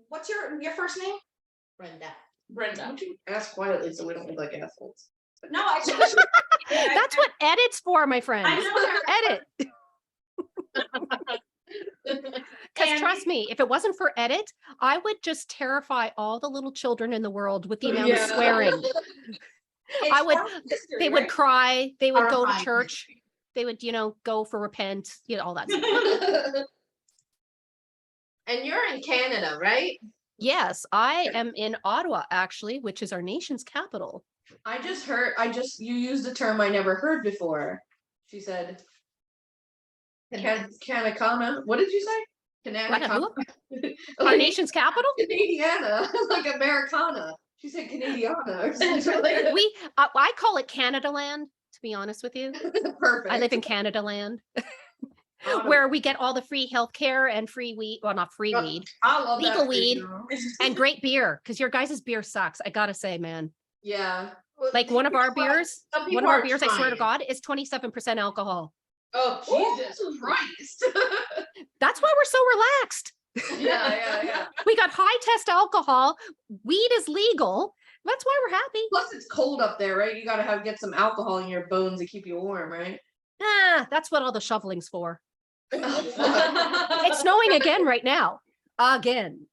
what's your first name? Brenda. Brenda. Don't you ask quietly so we don't look like assholes? No, I should. That's what edit's for, my friend. I know. Edit. Because trust me, if it wasn't for edit, I would just terrify all the little children in the world with the amount of swearing. They would cry. They would go to church. They would, go for repent, all that stuff. And you're in Canada, right? Yes, I am in Ottawa, actually, which is our nation's capital. You used a term I never heard before. She said, Canacana. What did you say? Canacana. Our nation's capital? Canadiana, like Americana. She said Canadiana or something like that. I call it Canada land, to be honest with you. Perfect. I live in Canada land. Where we get all the free healthcare and free weed. Well, not free weed. I love legal weed and great beer. Because your guys' beer sucks. I gotta say, man. Yeah. Like one of our beers, I swear to God, is 27% alcohol. Oh, Jesus Christ. That's why we're so relaxed. Yeah. We got high test alcohol. Weed is legal. That's why we're happy. Plus, it's cold up there, right? You gotta get some alcohol in your bones to keep you warm, right? That's what all the shoveling's for. It's snowing again right now. Again.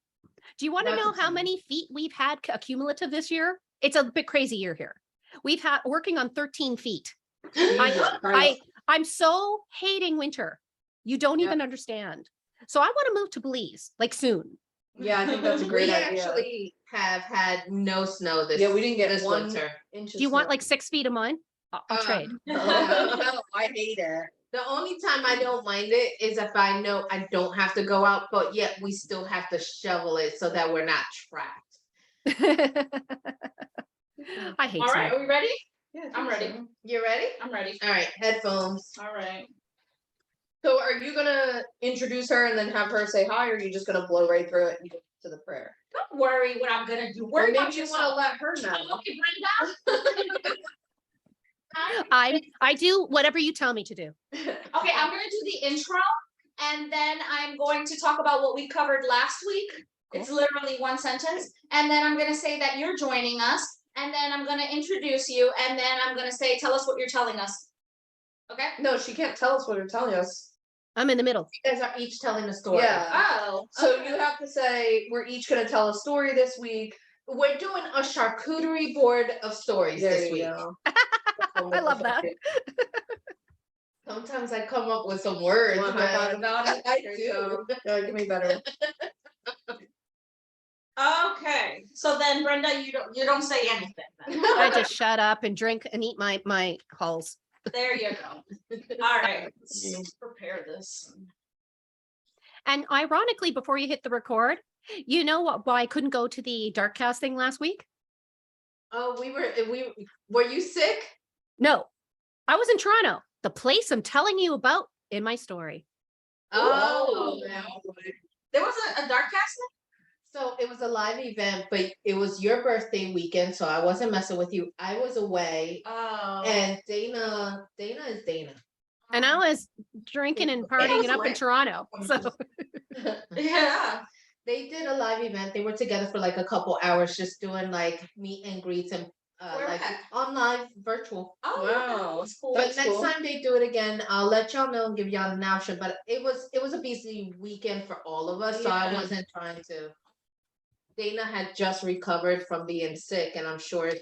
Do you want to know how many feet we've had cumulative this year? It's a bit crazy year here. We've had working on 13 feet. I'm so hating winter. You don't even understand. So I want to move to Belize, like soon. Yeah, I think that's a great idea. We actually have had no snow this we didn't get this winter. Do you want like 6 feet of mine? I'll trade. No, I hate it. The only time I don't mind it is if I know I don't have to go out, but yet we still have to shovel it so that we're not trapped. I hate All right, are we ready? Yeah, I'm ready. You ready? I'm ready. All right, headphones. All right. So are you gonna introduce her and then have her say hi, or are you just gonna blow right through it and get to the prayer? Don't worry what I'm gonna do. Or maybe you want to let her know. Okay, Brenda. I do whatever you tell me to do. Okay, I'm gonna do the intro, and then I'm going to talk about what we covered last week. Cool. It's literally one sentence, and then I'm gonna say that you're joining us, and then I'm gonna introduce you, and then I'm gonna say, tell us what you're telling us. Okay? No, she can't tell us what you're telling us. I'm in the middle. You guys are each telling a story. Yeah. Oh. So you have to say, we're each gonna tell a story this week. We're doing a charcuterie board of stories this week. I love that. Sometimes I come up with some words. I do. Give me better. Okay, so then Brenda, you don't say anything then. I just shut up and drink and eat my hulls. There you go. All right, let's prepare this. And ironically, before you hit the record, you know why I couldn't go to the dark casting last week? Oh, were you sick? No, I was in Toronto, the place I'm telling you about in my story. Oh, there was a dark casting? So it was a live event, but it was your birthday weekend, so I wasn't messing with you. I was away. Oh. And Dana is Dana. And I was drinking and partying it up in Toronto. So yeah. They did a live event. They were together for like a couple hours just doing like meet and greets and like online virtual. Oh, wow. That's cool. But next time they do it again, I'll let y'all know and give y'all an option. But it was a busy weekend for all of us, so I wasn't trying to. Dana had just recovered from being sick, and I'm sure,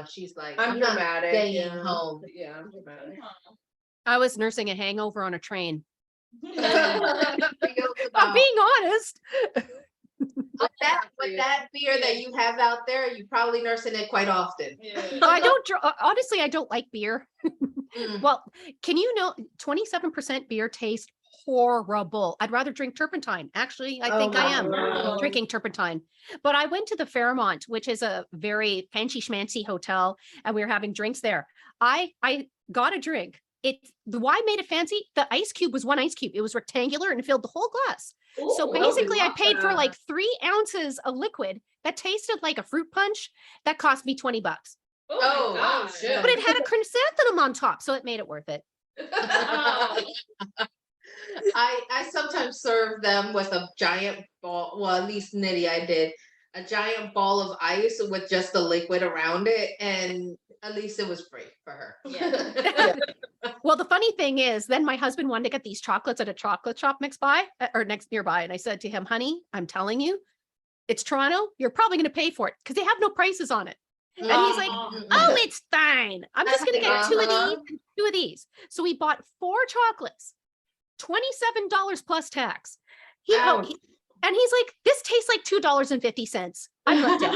she's like, I'm dramatic. Not staying home. Yeah, I'm dramatic. I was nursing a hangover on a train. I'm being honest. With that beer that you have out there, you're probably nursing it quite often. Yeah. I don't, honestly, I don't like beer. Well, can you know 27% beer tastes horrible. I'd rather drink turpentine. Actually, I think I am drinking turpentine. But I went to the Fairmont, which is a very fancy schmancy hotel, and we were having drinks there. I got a drink. Why made it fancy? The ice cube was one ice cube. It was rectangular and filled the whole glass. Ooh, so basically I paid for like 3 ounces of liquid that tasted like a fruit punch that cost me $20. Oh shit. But it had a chrysanthemum on top, so it made it worth it. I sometimes serve them with a giant ball, well, at least Nitty I did, a giant ball of ice with just the liquid around it, and at least it was free for her. Yeah. Well, the funny thing is, then my husband wanted to get these chocolates at a chocolate shop next nearby. And I said to him, honey, I'm telling you, it's Toronto. You're probably going to pay for it because they have no prices on it. And he's like, oh, it's fine. I'm just going to get two of these and two of these. So we bought 4 chocolates, $27 plus tax. Ouch. And he's like, this tastes like $2.50. I'm hooked up.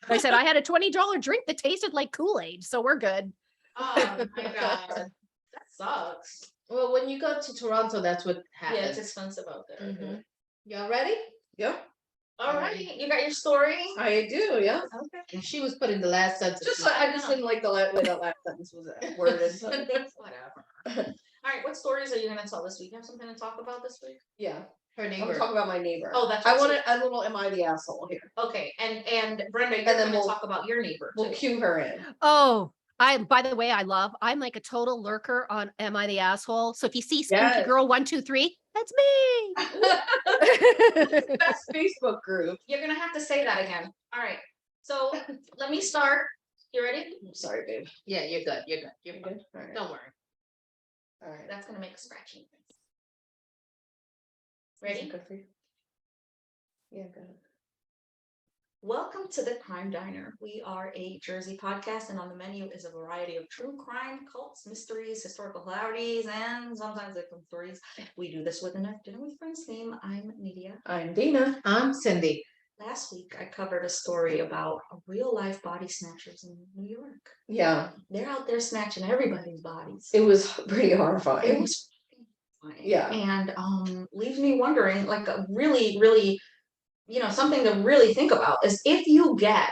I said, I had a $20 drink that tasted like Kool-Aid, so we're good. Oh my god, that sucks. Well, when you go to Toronto, that's what Yeah, it's happens. expensive out there. Mhm. Y'all ready? Yep, All right, you got your story. I do, yeah. Okay. She was putting the last sentence. I just didn't like the way that last sentence was worded. so- Whatever. All right, what stories are you gonna tell this week? You have something to talk about this week? Yeah, her I'm neighbor. gonna talk about my neighbor. Oh, that's I right. wanted a little "Am I the asshole" here. Okay, and Brenda, you're And then gonna we'll- talk about your neighbor We'll too. cue her in. Oh, by the way, I'm like a total lurker on Am I the Asshole? So if you see Spooky Yes. Girl 123, that's me. Best Facebook group. You're gonna have to say that again. All right, so let me start. You ready? I'm sorry, babe. Yeah, you're good. You're good. You're You good. good? All right. Don't worry. All right. That's gonna make a scratching. Is Ready? it good for you? Yeah, good. Welcome to the Crime Diner. We are a Jersey podcast, and on the menu is a variety of true crime, cults, mysteries, historical hilarities, and sometimes victim stories. We do this with a dinner with friends theme. I'm Nidia. I'm Dina. I'm Cindy. Last week, I covered a story about real life body snatchers in New York. Yeah, They're out there snatching everybody's bodies. it was pretty It horrifying. was funny. Yeah. And leaves me wondering, like, a really, really, something to really think about is if you get,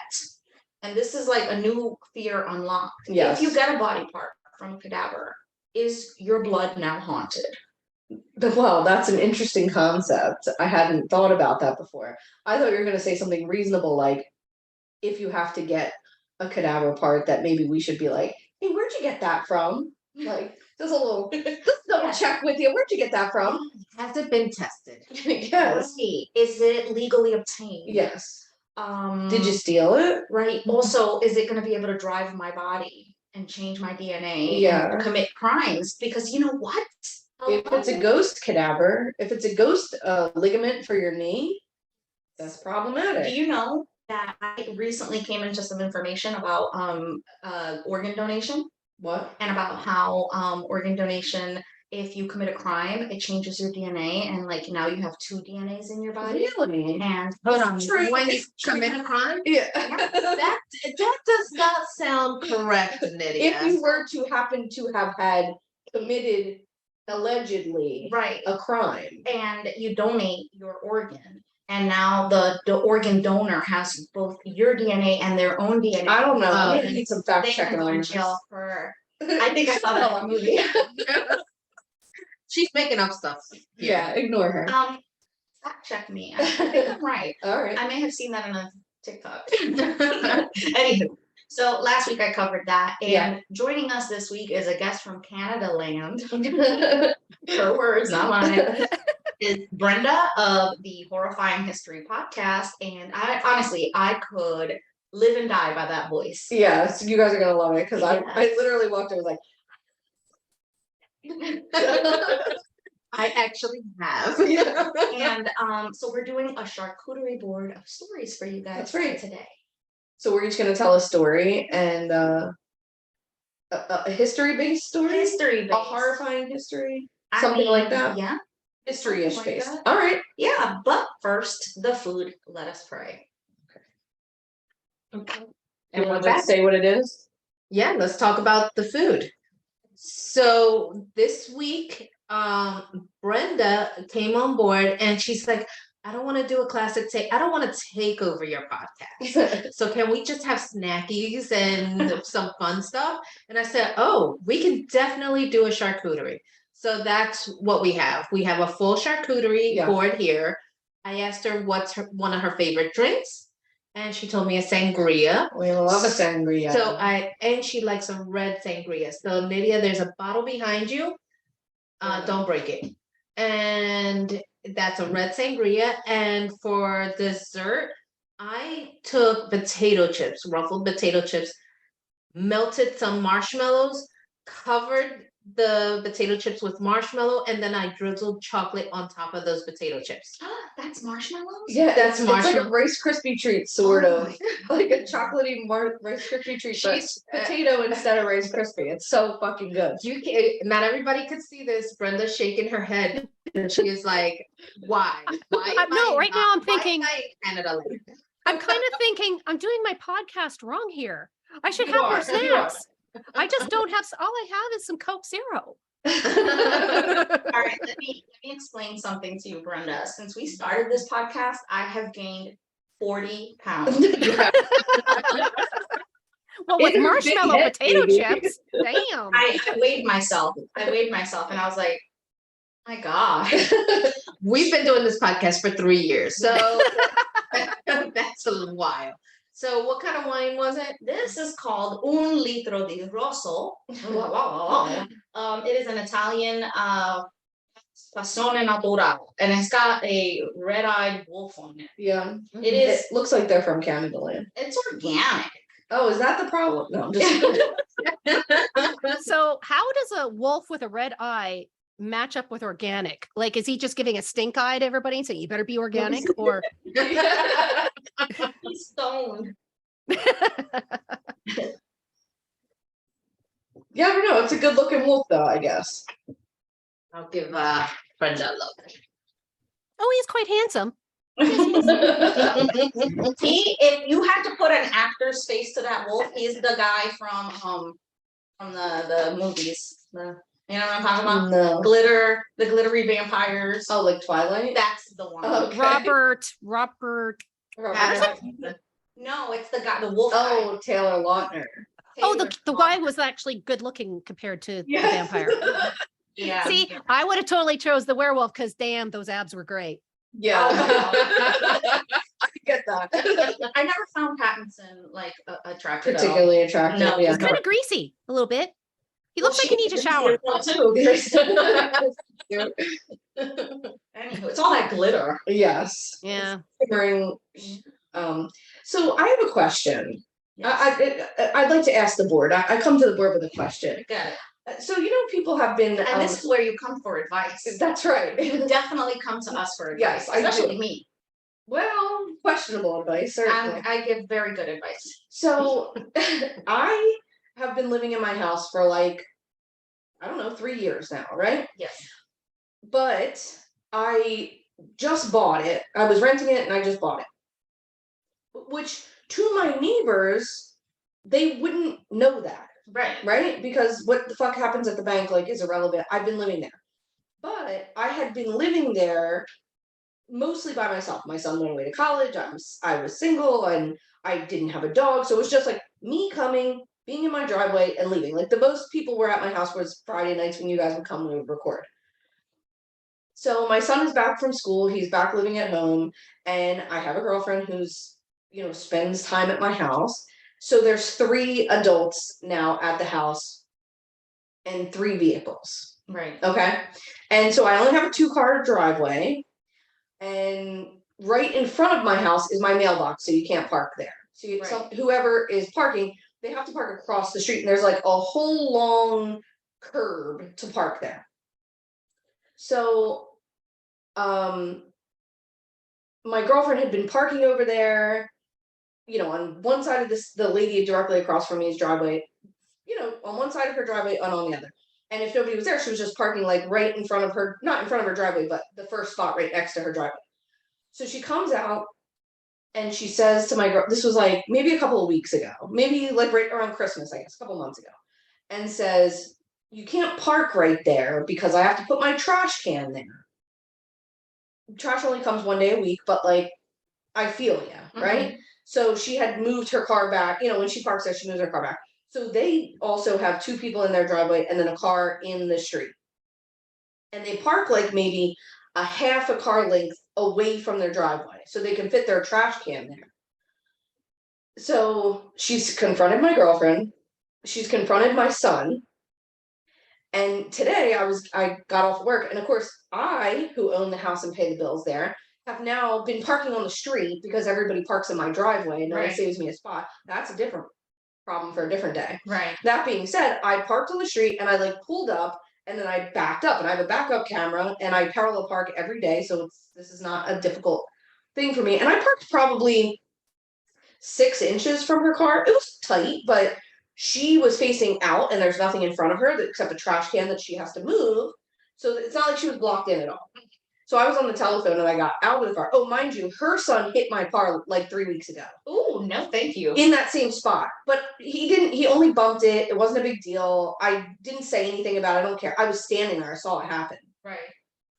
and this is like a new fear unlocked. Yes. If you get a body part from a cadaver, is your blood now haunted? Well, that's an interesting concept. I hadn't thought about that before. I thought you were going to say something reasonable, like if you have to get a cadaver part, that maybe we should be like, hey, where'd you get that from? Like, just a little, just double check with you. Where'd you get that from? Has it been tested? Yes. Right. Is it legally obtained? Yes. Did you Um, steal it? right. Also, is it going to be able to drive my body and change my DNA Yeah. and commit crimes? Because you know what? If it's a ghost cadaver, if it's a ghost ligament for your knee, that's Do problematic. you know that I recently came into some information about organ donation What? and about how organ donation, if you commit a crime, it changes your DNA and like now you have 2 DNAs in your body. Really? And Hold on. True. When you commit a crime? Yeah. That does not sound correct, Nydia. If you were to happen to have had committed allegedly right, a crime. and you donate your organ. And now the organ donor has both your DNA and their own DNA. I don't know. I And need some fact they can checking go on in this. jail for. I think I saw that in a movie. She's making up stuff. Yeah, ignore her. Fact check me. I think I'm right. All right. I may have seen that in a TikTok. Anywho, so last week I covered that, and Yeah. joining us this week is a guest from Canada land. Her words, not mine. Is Brenda of the Horrifying History podcast, and I honestly could live and die by that voice. Yes, you guys are gonna love it because I Yes. literally walked in like I actually have. yeah. And so we're doing a charcuterie board of stories for you guys That's right. today. So we're each gonna tell a story and a history-based story, History a based. horrifying history, I something like mean, that. Yeah. History-ish like based. that. All right. Yeah, but first, the food. Let us pray. Okay. And And we're let's back. say what it is. Yeah, let's talk about the food. So this week, Brenda came on board and she's like, I don't want to do a classic take. I don't want to take over your podcast. So can we just have snackies and some fun stuff? And I said, oh, we can definitely do a charcuterie. So that's what we have. We have a full charcuterie Yeah. board here. I asked her what's one of her favorite drinks. and she told me a sangria. We love a sangria. So and she likes a red sangria. So Lydia, there's a bottle behind you. Don't break it. And that's a red sangria. And for dessert, I took potato chips, ruffled potato chips, melted some marshmallows, covered the potato chips with marshmallow, and then I drizzled chocolate on top of those potato chips. That's marshmallows? Yeah, That's it's like a marshmallow. Rice Krispie treat, sort Oh of. my Like a chocolatey Rice Krispie treat, but She's- potato instead of Rice Krispie. It's so fucking good. You can't, not everybody could see this. Brenda's shaking her head. And she is like, why? Why? am No, I right now not- I'm why thinking- am I in Canada like this? I'm kind of thinking I'm doing my podcast wrong here. I should You have are, more you are. snacks. I just don't have, all I have is some Coke Zero. All right, let me explain something to you, Brenda. Since we started this podcast, I have gained 40 pounds. Well, with In her big marshmallow head, potato baby. chips, damn. I weighed myself. And I was like, my God. We've been doing this podcast for 3 years, so that's a little while. So what kind of wine was it? This is called Un Litro di Rosso. It is an Italian Passone Natural, and it's got a red-eyed wolf on it. Yeah. It is. It looks like they're from Candyland. It's organic. Oh, is that the problem? No, I'm just So how does a wolf with a red eye match up with organic? Like, is he just giving a stink eye to everybody and saying, you better be organic? Or He's stoned. You never know. It's a good looking wolf though, I guess. I'll give Brenda a look. oh, he's quite handsome. If you had to put an actor's face to that wolf, he's the guy from the movies. You know what I'm talking about? No. The glittery vampires. Oh, like Twilight? That's the one. Okay. Robert. Patterson. No, it's the guy, the wolf guy. Oh, Taylor Lautner. Oh, Taylor the Swift. guy was actually good looking compared to the Yes. vampire. Yeah. See, I would have totally chose the werewolf because damn, those abs were great. Yeah. I get that. I never found Pattinson like attractive. Particularly attractive. No, yeah. He's kind of greasy a little bit. He looks like he needs a shower. Anywho, it's all that glitter. Yes. Yeah. Figuring, so I have a question. I'd like to ask the board. I come to the board with a question. Got it. So people have been. And this is where you come for advice. That's right. You definitely come to us for advice, Yes, I do. especially me. Well, questionable advice, certainly. I give very good advice. So I have been living in my house for like, I don't know, 3 years now, right? Yes. But I just bought it. I was renting it and I just bought it. Which to my neighbors, they wouldn't know that, Right. right? Because what the fuck happens at the bank like is irrelevant. I've been living there. But I had been living there mostly by myself. My son went away to college. I was single and I didn't have a dog. So it was just like me coming, being in my driveway and leaving. Like the most people were at my house was Friday nights when you guys would come and we would record. So my son is back from school. He's back living at home. And I have a girlfriend who's, spends time at my house. So there's 3 adults now at the house and 3 vehicles. Right. Okay. And so I only have a 2-car driveway. And right in front of my house is my mailbox. So you can't park there. So, Right. whoever is parking, they have to park across the street. And there's like a whole long curb to park there. So, my girlfriend had been parking over there, on one side of the lady directly across from me's driveway, on one side of her driveway and on the other. And if nobody was there, she was just parking like right in front of her, not in front of her driveway, but the first spot right next to her driveway. So she comes out and she says to my girl, this was like maybe a couple of weeks ago, maybe like right around Christmas, I guess, a couple months ago, and says, you can't park right there because I have to put my trash can there. Trash only comes 1 day a week, but like, I feel ya, right? So she had moved her car back, when she parks there, she moves her car back. So they also have 2 people in their driveway and then a car in the street. And they park like maybe a half a car length away from their driveway so they can fit their trash can there. So she's confronted my girlfriend, she's confronted my son. And today I got off work, and of course I, who own the house and pay the bills there, have now been parking on the street because everybody parks in my driveway and no one Right. saves me a spot. That's a different problem for a different day. Right. That being said, I parked on the street and I like pulled up and then I backed up, and I have a backup camera and I parallel park every day, so this is not a difficult thing for me. And I parked probably 6 inches from her car. It was tight, but she was facing out and there's nothing in front of her except a trash can that she has to move. So it's not like she was blocked in at all. So I was on the telephone and I got out of the car. Oh, mind you, her son hit my car like 3 weeks ago. Oh, no, thank you. In that same spot. But he only bumped it. It wasn't a big deal. I didn't say anything about it. I don't care. I was standing there. I saw it happen. Right.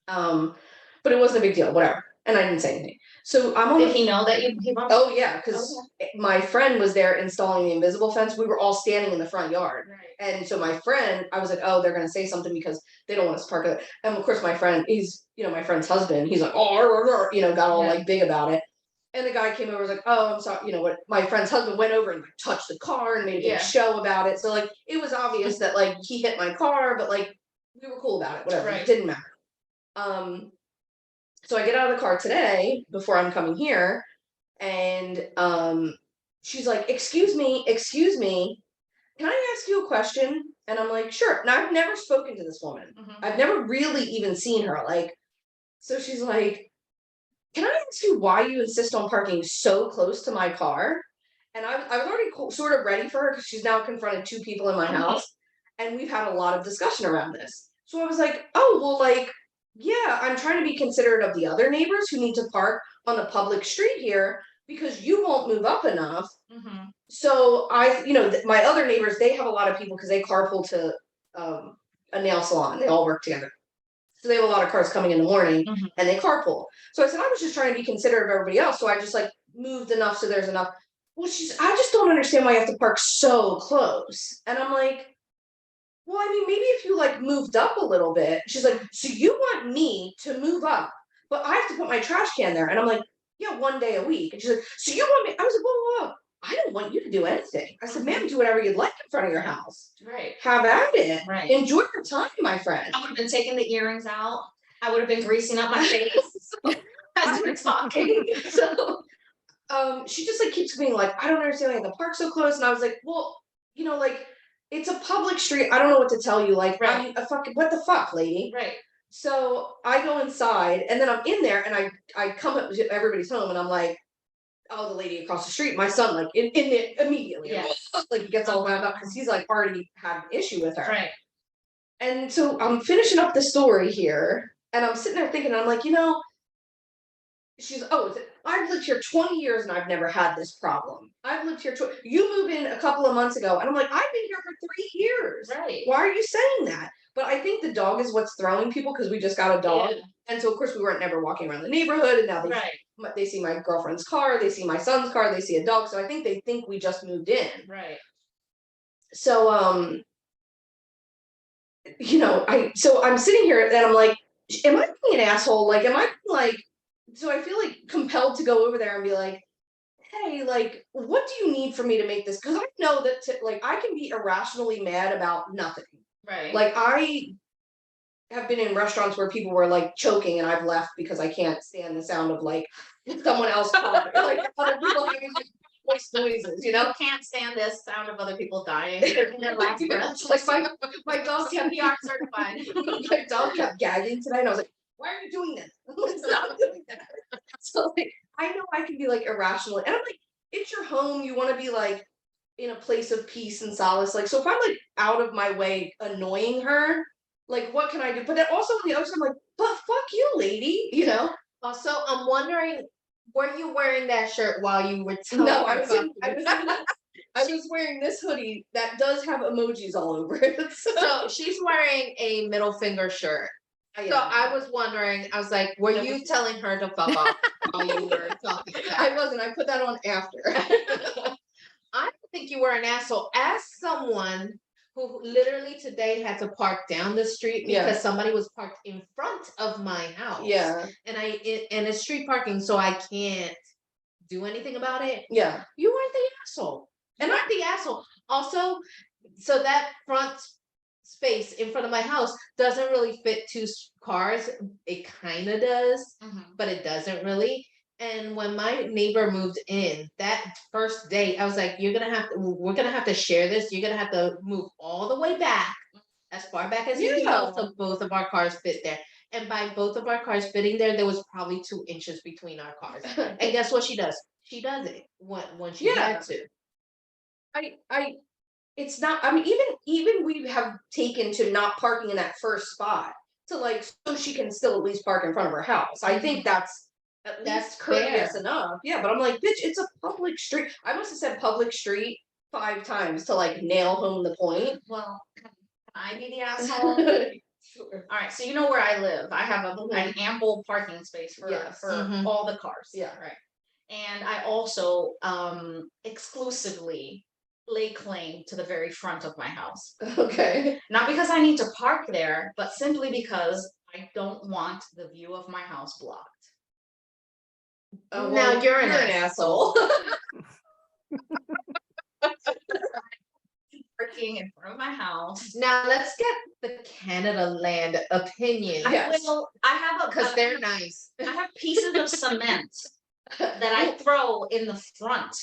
But it wasn't a big deal, whatever. And I didn't say anything. So I'm on Did he know that he bumped? Oh yeah, because my friend was there installing the invisible fence. We were all standing in the front yard. Right. And so my friend, I was like, oh, they're gonna say something because they don't want us to park it. And of course my friend, he's, my friend's husband, he's like, oh, got all like big about it. And the guy came over, was like, oh, I'm sorry, what my friend's husband went over and like touched the car and made a big show about it. So like it was obvious that like he hit my car, but like we were cool about it, whatever. It didn't matter. So I get out of the car today before I'm coming here, and she's like, excuse me, can I ask you a question? And I'm like, sure. Now I've never spoken to this woman. I've never really even seen her. Like, so she's like, can I ask you why you insist on parking so close to my car? And I was already sort of ready for her because she's now confronted 2 people in my house, and we've had a lot of discussion around this. So I was like, oh, well, like, yeah, I'm trying to be considerate of the other neighbors who need to park on the public street here because you won't move up enough. So my other neighbors, they have a lot of people because they carpool to a nail salon. They all work together. So they have a lot of cars coming in the morning and they carpool. So I said, I was just trying to be considerate of everybody else. So I just like moved enough so there's enough. Well, I just don't understand why you have to park so close. And I'm like, well, I mean, maybe if you like moved up a little bit. She's like, so you want me to move up, but I have to put my trash can there. And I'm like, yeah, 1 day a week. And she's like, so you want me? I was like, whoa, I don't want you to do anything. I said, ma'am, do whatever you'd like in front of your house. Right. Have at it. Right. Enjoy your time, my friend. I would have been taking the earrings out. I would have been greasing up my face as we're talking. So she just like keeps being like, I don't understand why the park's so close. And I was like, well, like, it's a public street. I don't know what to tell you. Like, right. What the fuck, lady? Right. So I go inside and then I'm in there and I come up to everybody's home and I'm like, oh, the lady across the street, my son, like in it immediately. Yes. Like he gets all wound up because he's like already had an issue with her. Right. And so I'm finishing up the story here and I'm sitting there thinking, I'm like, I've lived here 20 years and I've never had this problem. I've lived here, you moved in a couple of months ago and I'm like, I've been here for 3 years. Right. Why are you saying that? But I think the dog is what's throwing people because we just got a dog. Yeah. And so of course we weren't never walking around the neighborhood and now they see my girlfriend's car, they see my son's car, they see a dog. So I think they think we just moved in. Right. So so I'm sitting here and I'm like, am I being an asshole? Like, am I like, so I feel like compelled to go over there and be like, hey, like, what do you need for me to make this? Because I know that I can be irrationally mad about nothing. Right. Like I have been in restaurants where people were like choking and I've left because I can't stand the sound of like someone else talking, like other people having like voice noises, Can't stand this sound of other people dying in their Like, last breath. like my dog kept CPR certified. my dog kept gagging today and I was like, why are you doing that? Stop doing that. So like I know I can be like irrational and I'm like, it's your home, you want to be like in a place of peace and solace. Like, so if I'm like out of my way annoying her, like what can I do? But then also on the other side, I'm like, but fuck you, lady, Also, I'm wondering, were you wearing that shirt while you were telling No, her I was wearing this hoodie that does have emojis all over it. So she's wearing a middle finger shirt. So I was wondering, I was like, were you telling her to fuck off while you were talking? I wasn't. I put that on after. I don't think you were an asshole. As someone who literally today had to park down the street because somebody was parked in front of my house. Yeah. And it's street parking, so I can't do anything about it, Yeah. you weren't the asshole. And I'm the asshole. Also, so that front space in front of my house doesn't really fit two cars. It kind of does, but it doesn't really. And when my neighbor moved in that first day, I was like, we're gonna have to share this. You're gonna have to move all the way back, as far back as you can go, so both of our cars fit there. And by both of our cars fitting there was probably 2 inches between our cars. And guess what she does? She does it when she had to. It's not, I mean, even we have taken to not parking in that first spot to like, so she can still at least park in front of her house. I think that's at least courteous fair. enough. Yeah, but I'm like, bitch, it's a public street. I must have said public street 5 times to like nail home the point. Well, can I be the asshole? Sure. All right, so you know where I live. I have an ample parking space for Yes. all the cars. Yeah. Right. And I also exclusively lay claim to the very front of my house. Okay. Not because I need to park there, but simply because I don't want the view of my house blocked. Oh, Now well, you're an asshole. Parking in front of my house. Now let's get the Canada Land opinion. Yes. I have Because they're nice. I have pieces of cement that I throw in the front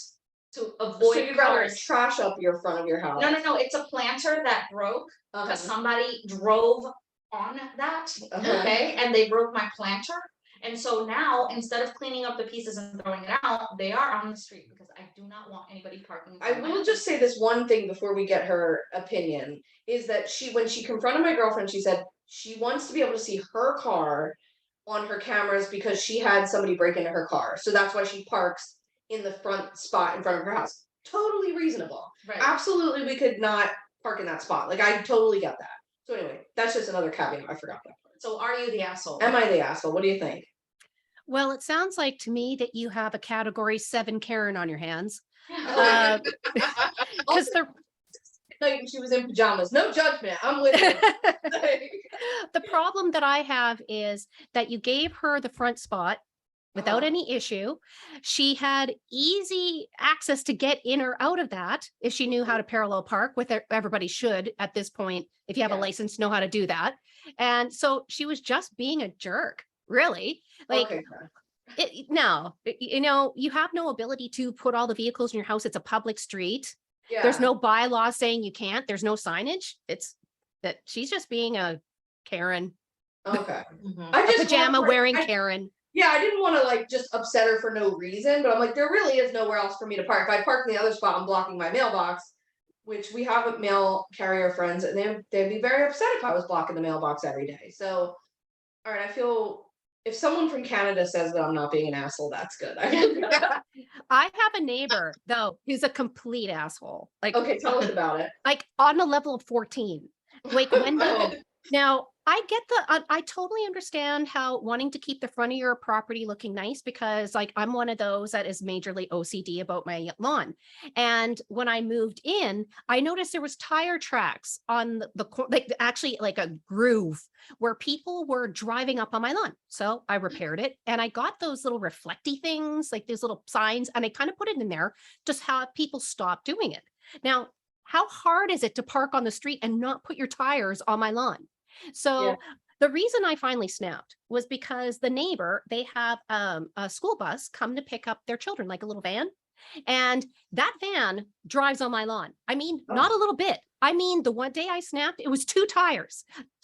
to avoid So you'd rather cars. trash up your front of your house. No, it's a planter that broke because somebody drove on that. Okay, and they broke my planter. And so now, instead of cleaning up the pieces and throwing it out, they are on the street because I do not want anybody parking. I will just say this one thing before we get her opinion, is that when she confronted my girlfriend, she said she wants to be able to see her car on her cameras because she had somebody break into her car. So that's why she parks in the front spot in front of her house. Totally reasonable. Right. Absolutely, we could not park in that spot. Like, I totally get that. So anyway, that's just another caveat. I forgot that part. So are you the asshole? Am I the asshole? What do you think? Well, it sounds like to me that you have a category 7 Karen on your hands. Oh, Because the Like she was in pajamas. No judgment. I'm with you. the problem that I have is that you gave her the front spot without any issue. She had easy access to get in or out of that if she knew how to parallel park, with everybody should at this point, if you have a license, know how to do that. And so she was just being a jerk, really. Like, Okay. you have no ability to put all the vehicles in your house. It's a public street. Yeah. There's no bylaw saying you can't. There's no signage. It's that she's just being a Karen, Okay. I a pajama wearing Karen. Yeah, I didn't want to like just upset her for no reason, but I'm like, there really is nowhere else for me to park. If I park in the other spot, I'm blocking my mailbox, which we have mail carrier friends, and they'd be very upset if I was blocking the mailbox every day. So, all right, I feel if someone from Canada says that I'm not being an asshole, that's good. I have a neighbor though who's a complete asshole. Like, Okay, tell us about it. like on the level of 14. Like when Oh. now I get I totally understand how wanting to keep the front of your property looking nice, because like I'm one of those that is majorly OCD about my lawn. And when I moved in, I noticed there was tire tracks on like actually like a groove where people were driving up on my lawn. So I repaired it and I got those little reflecty things, like these little signs, and I kind of put it in there just have people stop doing it. Now, how hard is it to park on the street and not put your tires on my lawn? So the reason I finally snapped was because the neighbor, they have a school bus come to pick up their children, like a little van. And that van drives on my lawn. I mean, not a little bit. I mean, the one day I snapped, it was 2 tires,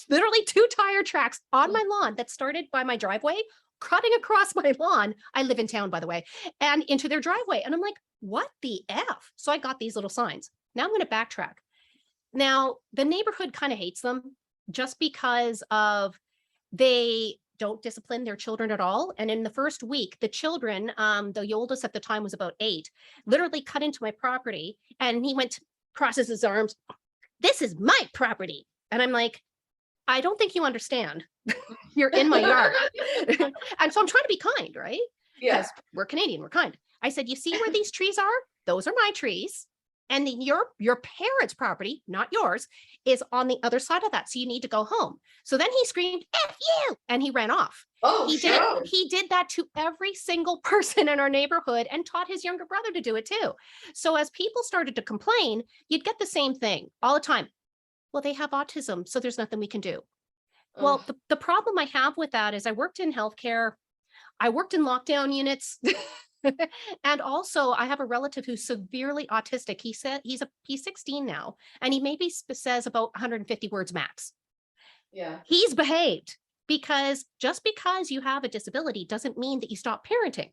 literally 2 tire tracks on my lawn that started by my driveway, cutting across my lawn. I live in town, by the way, and into their driveway. And I'm like, what the F? So I got these little signs. Now I'm going to backtrack. Now, the neighborhood kind of hates them just because of they don't discipline their children at all. And in the first week, the children, the oldest at the time was about 8, literally cut into my property. And he went, crosses his arms. This is my property. And I'm like, I don't think you understand. You're in my yard. And so I'm trying to be kind, right? Yeah. Because we're Canadian, we're kind. I said, you see where these trees are? Those are my trees. And then your parents' property, not yours, is on the other side of that. So you need to go home. So then he screamed, F you, and he ran off. Oh, He did that to every single person in our neighborhood and taught his younger brother to do it too. So as people started to complain, you'd get the same thing all the time. Well, they have autism, so there's nothing we can do. Well, the problem I have with that is I worked in healthcare. I worked in lockdown units. And also I have a relative who's severely autistic. He said he's 16 now, and he maybe says about 150 words max. Yeah. He's behaved, because just because you have a disability doesn't mean that you stop parenting,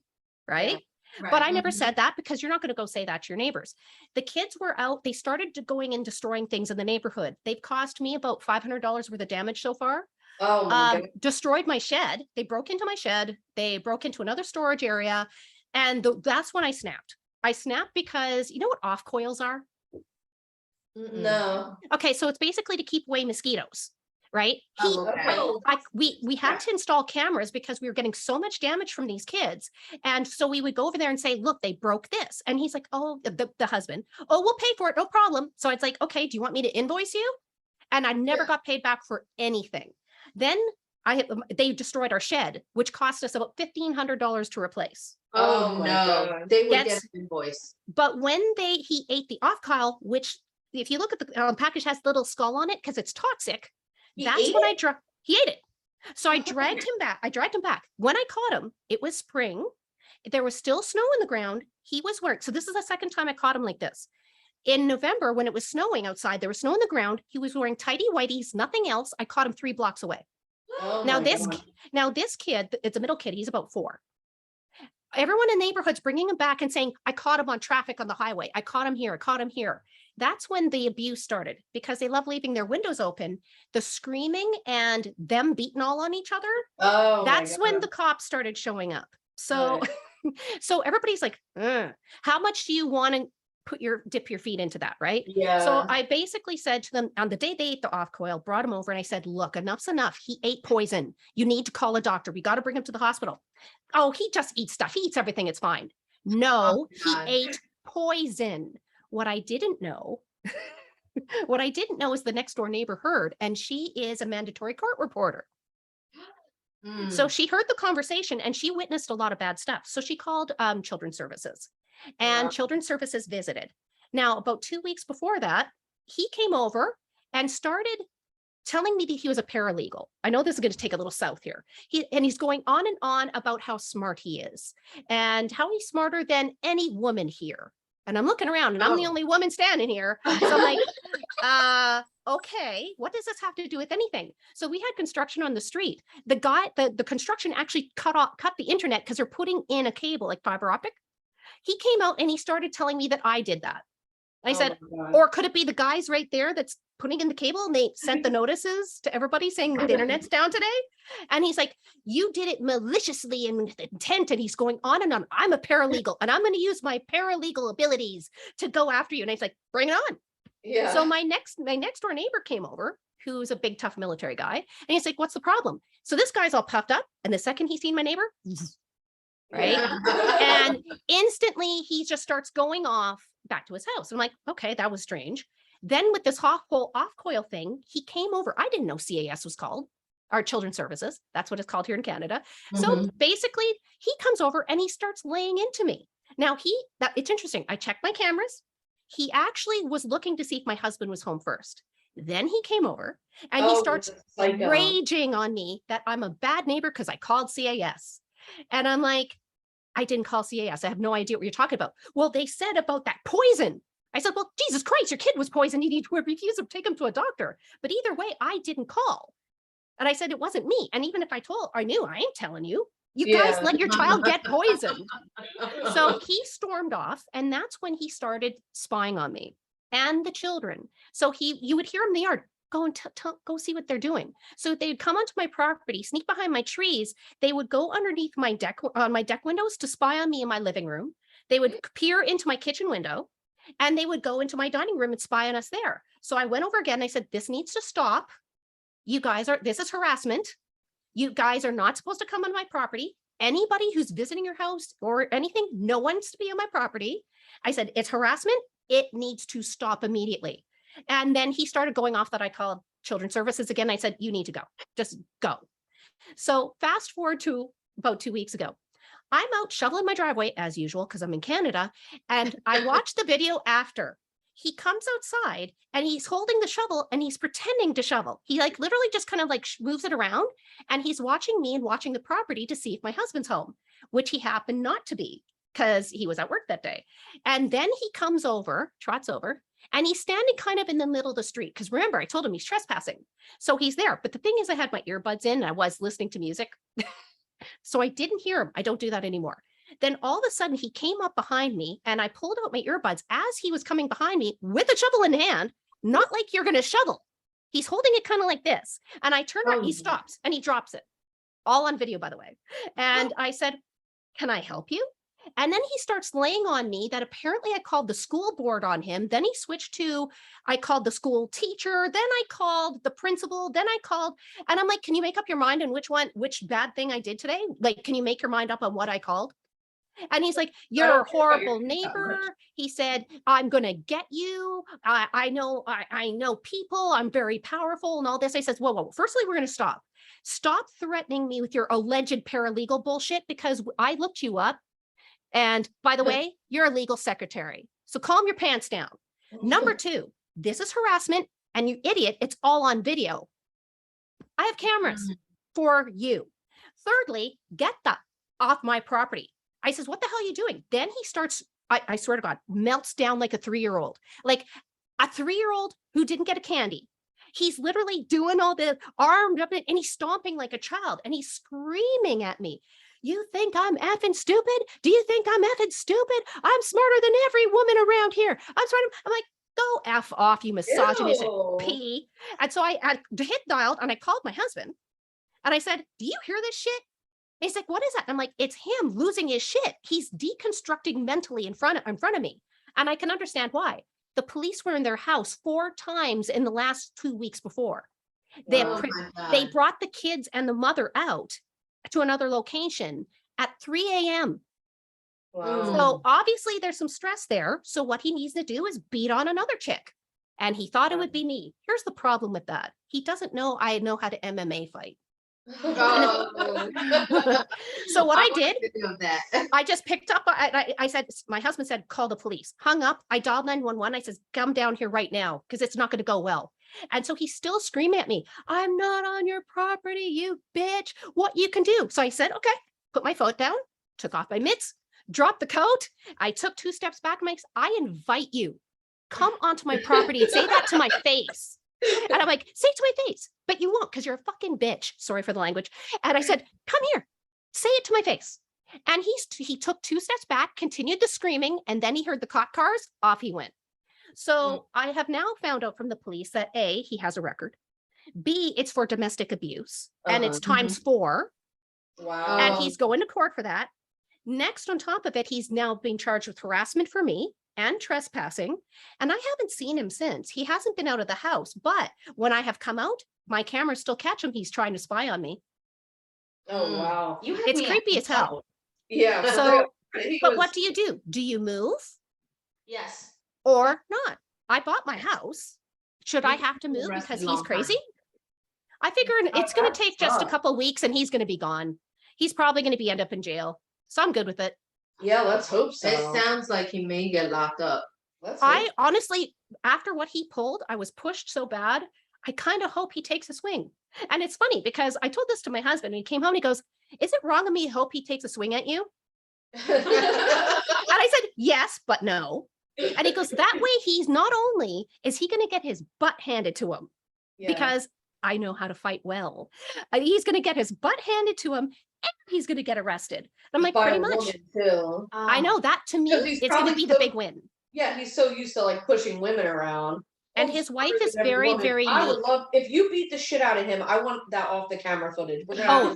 right? Right. But I never said that, because you're not going to go say that to your neighbors. The kids were out, they started going and destroying things in the neighborhood. They've cost me about $500 worth of damage so far. Oh my God. Destroyed my shed. They broke into my shed. They broke into another storage area. And that's when I snapped. I snapped because you know what off coils are? No. Okay, so it's basically to keep away mosquitoes, right? Oh, okay. We had to install cameras because we were getting so much damage from these kids. And so we would go over there and say, look, they broke this. And he's like, oh, the husband, oh, we'll pay for it, no problem. So it's like, okay, do you want me to invoice you? And I never got paid back for anything. Then they destroyed our shed, which cost us about $1,500 to replace. Oh my no, God. they would get Yes. an invoice. But when he ate the off coil, which if you look at the package has a little skull on it because it's toxic. He That's ate when it? he ate it. So I dragged him back. When I caught him, it was spring. There was still snow in the ground. He was wearing, so this is the second time I caught him like this. In November, when it was snowing outside, there was snow on the ground. He was wearing tighty whities, nothing else. I caught him 3 blocks away. Oh Now my this, God. this kid, it's a middle kid. He's about 4. Everyone in the neighborhood's bringing him back and saying, I caught him on traffic on the highway. I caught him here. I caught him here. That's when the abuse started, because they love leaving their windows open. The screaming and them beating all on each other. Oh my That's when God. the cops started showing up. So, Right. so everybody's like, how much do you want to dip your feet into that, right? Yeah. So I basically said to them on the day they ate the off coil, brought him over and I said, look, enough's enough. He ate poison. You need to call a doctor. We got to bring him to the hospital. Oh, he just eats stuff. He eats everything. It's fine. No, he God. ate poison. What I didn't know is the next door neighbor heard, and she is a mandatory court reporter. So she heard the conversation and she witnessed a lot of bad stuff. So she called Children's Services, and Wow. Children's Services visited. Now, about 2 weeks before that, he came over and started telling me that he was a paralegal. I know this is going to take a little south here. He's going on and on about how smart he is and how he's smarter than any woman here. And I'm looking around and I'm the Oh. only woman standing here. So I'm like, okay, what does this have to do with anything? So we had construction on the street. The construction actually cut the internet because they're putting in a cable like fiber optic. He came out and he started telling me that I did that. I said, my God. or could it be the guys right there that's putting in the cable and they sent the notices to everybody saying the internet's down today? And he's like, you did it maliciously and with intent. And he's going on and on. I'm a paralegal and I'm going to use my paralegal abilities to go after you. And he's like, bring it on. Yeah. So my next door neighbor came over, who's a big, tough military guy. And he's like, what's the problem? So this guy's all puffed up. And the second he's seen my neighbor, right? Yeah. And instantly he just starts going off back to his house. I'm like, okay, that was strange. Then with this whole off coil thing, he came over. I didn't know CAS was called, our Children's Services. That's what it's called here in Canada. So basically he comes over and he starts laying into me. Now it's interesting. I checked my cameras. He actually was looking to see if my husband was home first. Then he came over and he starts psycho. raging on me that I'm a bad neighbor because I called CAS. And I'm like, I didn't call CAS. I have no idea what you're talking about. Well, they said about that poison. I said, well, Jesus Christ, your kid was poisoned. You need to refuse to take him to a doctor. But either way, I didn't call. And I said, it wasn't me. And even if I knew, I ain't telling you. You guys let your child get poisoned. So he stormed off. And that's when he started spying on me and the children. So you would hear him in the yard. Go and go see what they're doing. So they'd come onto my property, sneak behind my trees. They would go underneath my deck windows to spy on me in my living room. They would peer into my kitchen window and they would go into my dining room and spy on us there. So I went over again. And I said, this needs to stop. This is harassment. You guys are not supposed to come on my property. Anybody who's visiting your house or anything, no one's to be on my property. I said, it's harassment. It needs to stop immediately. And then he started going off that I called children's services again. I said, you need to go, just go. So fast forward to about 2 weeks ago. I'm out shoveling my driveway as usual because I'm in Canada. And I watched the video after. He comes outside and he's holding the shovel and he's pretending to shovel. He like literally just kind of like moves it around and he's watching me and watching the property to see if my husband's home, which he happened not to be because he was at work that day. And then he comes over, trots over, and he's standing kind of in the middle of the street. Because remember, I told him he's trespassing. So he's there. But the thing is, I had my earbuds in and I was listening to music. So I didn't hear him. I don't do that anymore. Then all of a sudden he came up behind me and I pulled out my earbuds as he was coming behind me with a shovel in hand, not like you're going to shovel. He's holding it kind of like this. And I turn around, he stops and he drops it. All on video, by the way. And I said, can I help you? And then he starts laying on me that apparently I called the school board on him. Then he switched to, I called the school teacher. Then I called the principal. Then I called, and I'm like, can you make up your mind on which bad thing I did today? Like, can you make your mind up on what I called? And he's like, you're a horrible neighbor. He said, I'm going to get you. I know people. I'm very powerful and all this. I says, whoa. Firstly, we're going to stop. Stop threatening me with your alleged paralegal bullshit because I looked you up. And by the way, you're a legal secretary. So calm your pants down. Number two, this is harassment and you idiot, it's all on video. I have cameras for you. Thirdly, get the off my property. I says, what the hell are you doing? Then he starts, I swear to God, melts down like a 3-year-old, like a 3-year-old who didn't get a candy. He's literally doing all the armed up and he's stomping like a child and he's screaming at me. You think I'm effing stupid? Do you think I'm effing stupid? I'm smarter than every woman around here. I'm smarter. I'm like, go F off, you misogynistic P. And so I hit dialed and I called my husband and I said, do you hear this shit? And he's like, what is that? And I'm like, it's him losing his shit. He's deconstructing mentally in front of me. And I can understand why. The police were in their house 4 times in the last 2 weeks before. They brought the kids and the mother out to another location at 3 a.m. Wow. So obviously there's some stress there. So what he needs to do is beat on another chick. And he thought it would be me. Here's the problem with that. He doesn't know I know how to MMA fight. So what I did, I just picked up, I said, my husband said, call the police. Hung up, I dialed 911. I says, come down here right now because it's not going to go well. And so he's still screaming at me, I'm not on your property, you bitch, what you can do. So I said, okay, put my foot down, took off my mitts, dropped the coat. I took 2 steps back. I invite you, come onto my property and say that to my face. And I'm like, say it to my face, but you won't because you're a fucking bitch. Sorry for the language. And I said, come here, say it to my face. And he took 2 steps back, continued the screaming, and then he heard the cop cars, off he went. So I have now found out from the police that A, he has a record. B, it's for domestic abuse and it's ×4. Wow. And he's going to court for that. Next, on top of it, he's now being charged with harassment for me and trespassing. And I haven't seen him since. He hasn't been out of the house. But when I have come out, my cameras still catch him. He's trying to spy on me. Oh, wow. It's creepy as hell. Yeah. So, but what do? Do you move? Yes. Or not? I bought my house. Should I have to move because he's crazy? I figure it's going to take just a couple of weeks and he's going to be gone. He's probably going to end up in jail. So I'm good with it. Yeah, let's hope so. It sounds like he may get locked up. I honestly, after what he pulled, I was pushed so bad. I kind of hope he takes a swing. And it's funny because I told this to my husband and he came home and he goes, is it wrong of me to hope he takes a swing at you? And I said, yes, but no. And he goes, that way he's not only is he going to get his butt handed to him because I know how to fight well. He's going to get his butt handed to him and he's going to get arrested. And I'm like, pretty much. I know that to me, it's going to be the big win. Yeah, he's so used to like pushing women around. And his wife is very, very I neat. would love if you beat the shit out of him. I want that off the camera footage. Oh,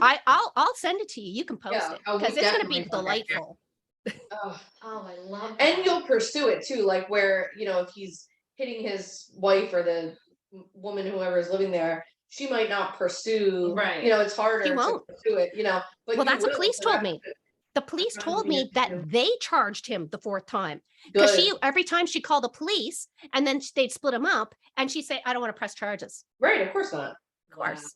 I'll send it to you. You can post it because it's going to be delightful. Oh, I love that. and you'll pursue it too, like where if he's hitting his wife or the woman, whoever is living there, she might not pursue. Right. It's harder He won't. to pursue it. But Well, that's what police told me. The police told me that they charged him the fourth time Good. because every time she called the police and then they'd split him up and she'd say, I don't want to press charges. Right, of course not. Of course.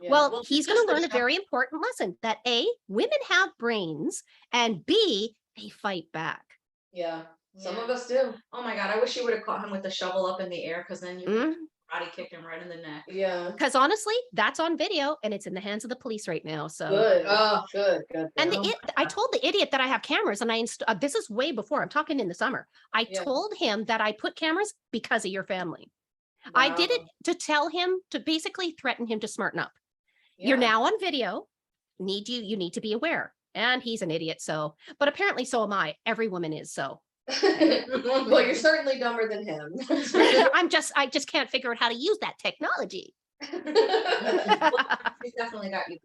Yeah. Well, he's going just to the learn a very important lesson that A, women have brains, and B, they fight back. Yeah, some Yeah. of us do. Oh my God, I wish you would have caught him with the shovel up in the air, because then you could karate kick him right in the neck. Yeah. Because honestly, that's on video and it's in the hands of the police right now. So Good. Oh, good. And yeah. I told the idiot that I have cameras and this is way before, I'm talking in the summer. I Yeah. told him that I put cameras because of your family. I did it Wow. to tell him, to basically threaten him to smarten up. You're Yeah. now on video. You need to be aware. And he's an idiot. So, but apparently so am I. Every woman is. So Well, you're certainly dumber than him. I just can't figure out how to use that technology. He's definitely got you.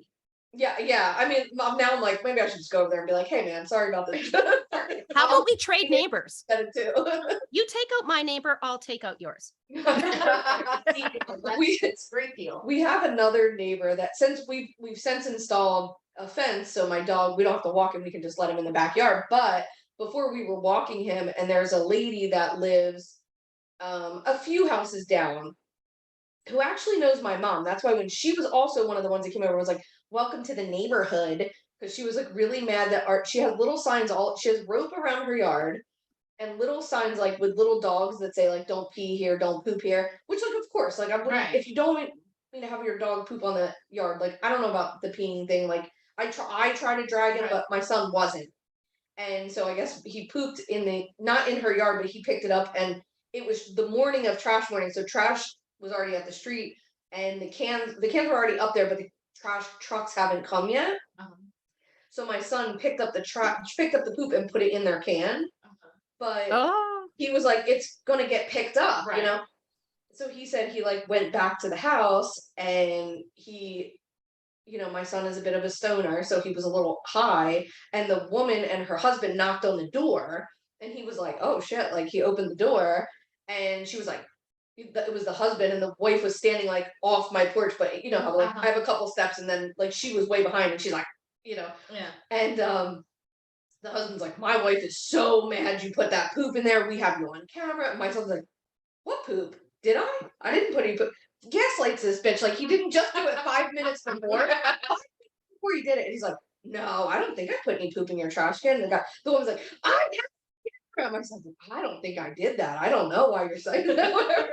Yeah. I mean, now I'm like, maybe I should just go over there and be like, hey, man, sorry about this. How about we trade neighbors? Said it too. You take out my neighbor, I'll take out yours. we It's great deal. we have another neighbor that since we've since installed a fence, so my dog, we don't have to walk him, we can just let him in the backyard. But before we were walking him, and there's a lady that lives a few houses down who actually knows my mom. That's why when she was also one of the ones that came over, was like, welcome to the neighborhood, because she was like really mad that she has little signs, she has rope around her yard and little signs like with little dogs that say like, don't pee here, don't poop here, which like of course, like I wouldn't, Right. if you don't have your dog poop on the yard, like I don't know about the peeing thing, like I try to drag him, Right. but my son wasn't. And so I guess he pooped not in her yard, but he picked it up, and it was the morning of trash morning. So trash was already at the street, and the cans were already up there, but the trash trucks haven't come yet. So my son picked up the poop and put it in their can. But Oh, he was like, it's gonna get picked up, Right. So he said he like went back to the house, and he, my son is a bit of a stoner, so he was a little high, and the woman and her husband knocked on the door, and he was like, oh shit, like he opened the door, and she was like, it was the husband, and the wife was standing like off my porch, but you know how like I have a couple steps, and then like she was way behind, and she's like, Yeah. and the husband's like, my wife is so mad you put that poop in there, we have you on camera. And my son's like, what poop? Did I? I didn't put any poop. Gaslights this bitch, like he didn't just do it 5 minutes before. 5 minutes before he did it, and he's like, no, I don't think I put any poop in your trash can. And the woman's like, I have. My son's like, I don't think I did that. I don't know why you're saying that. Whatever.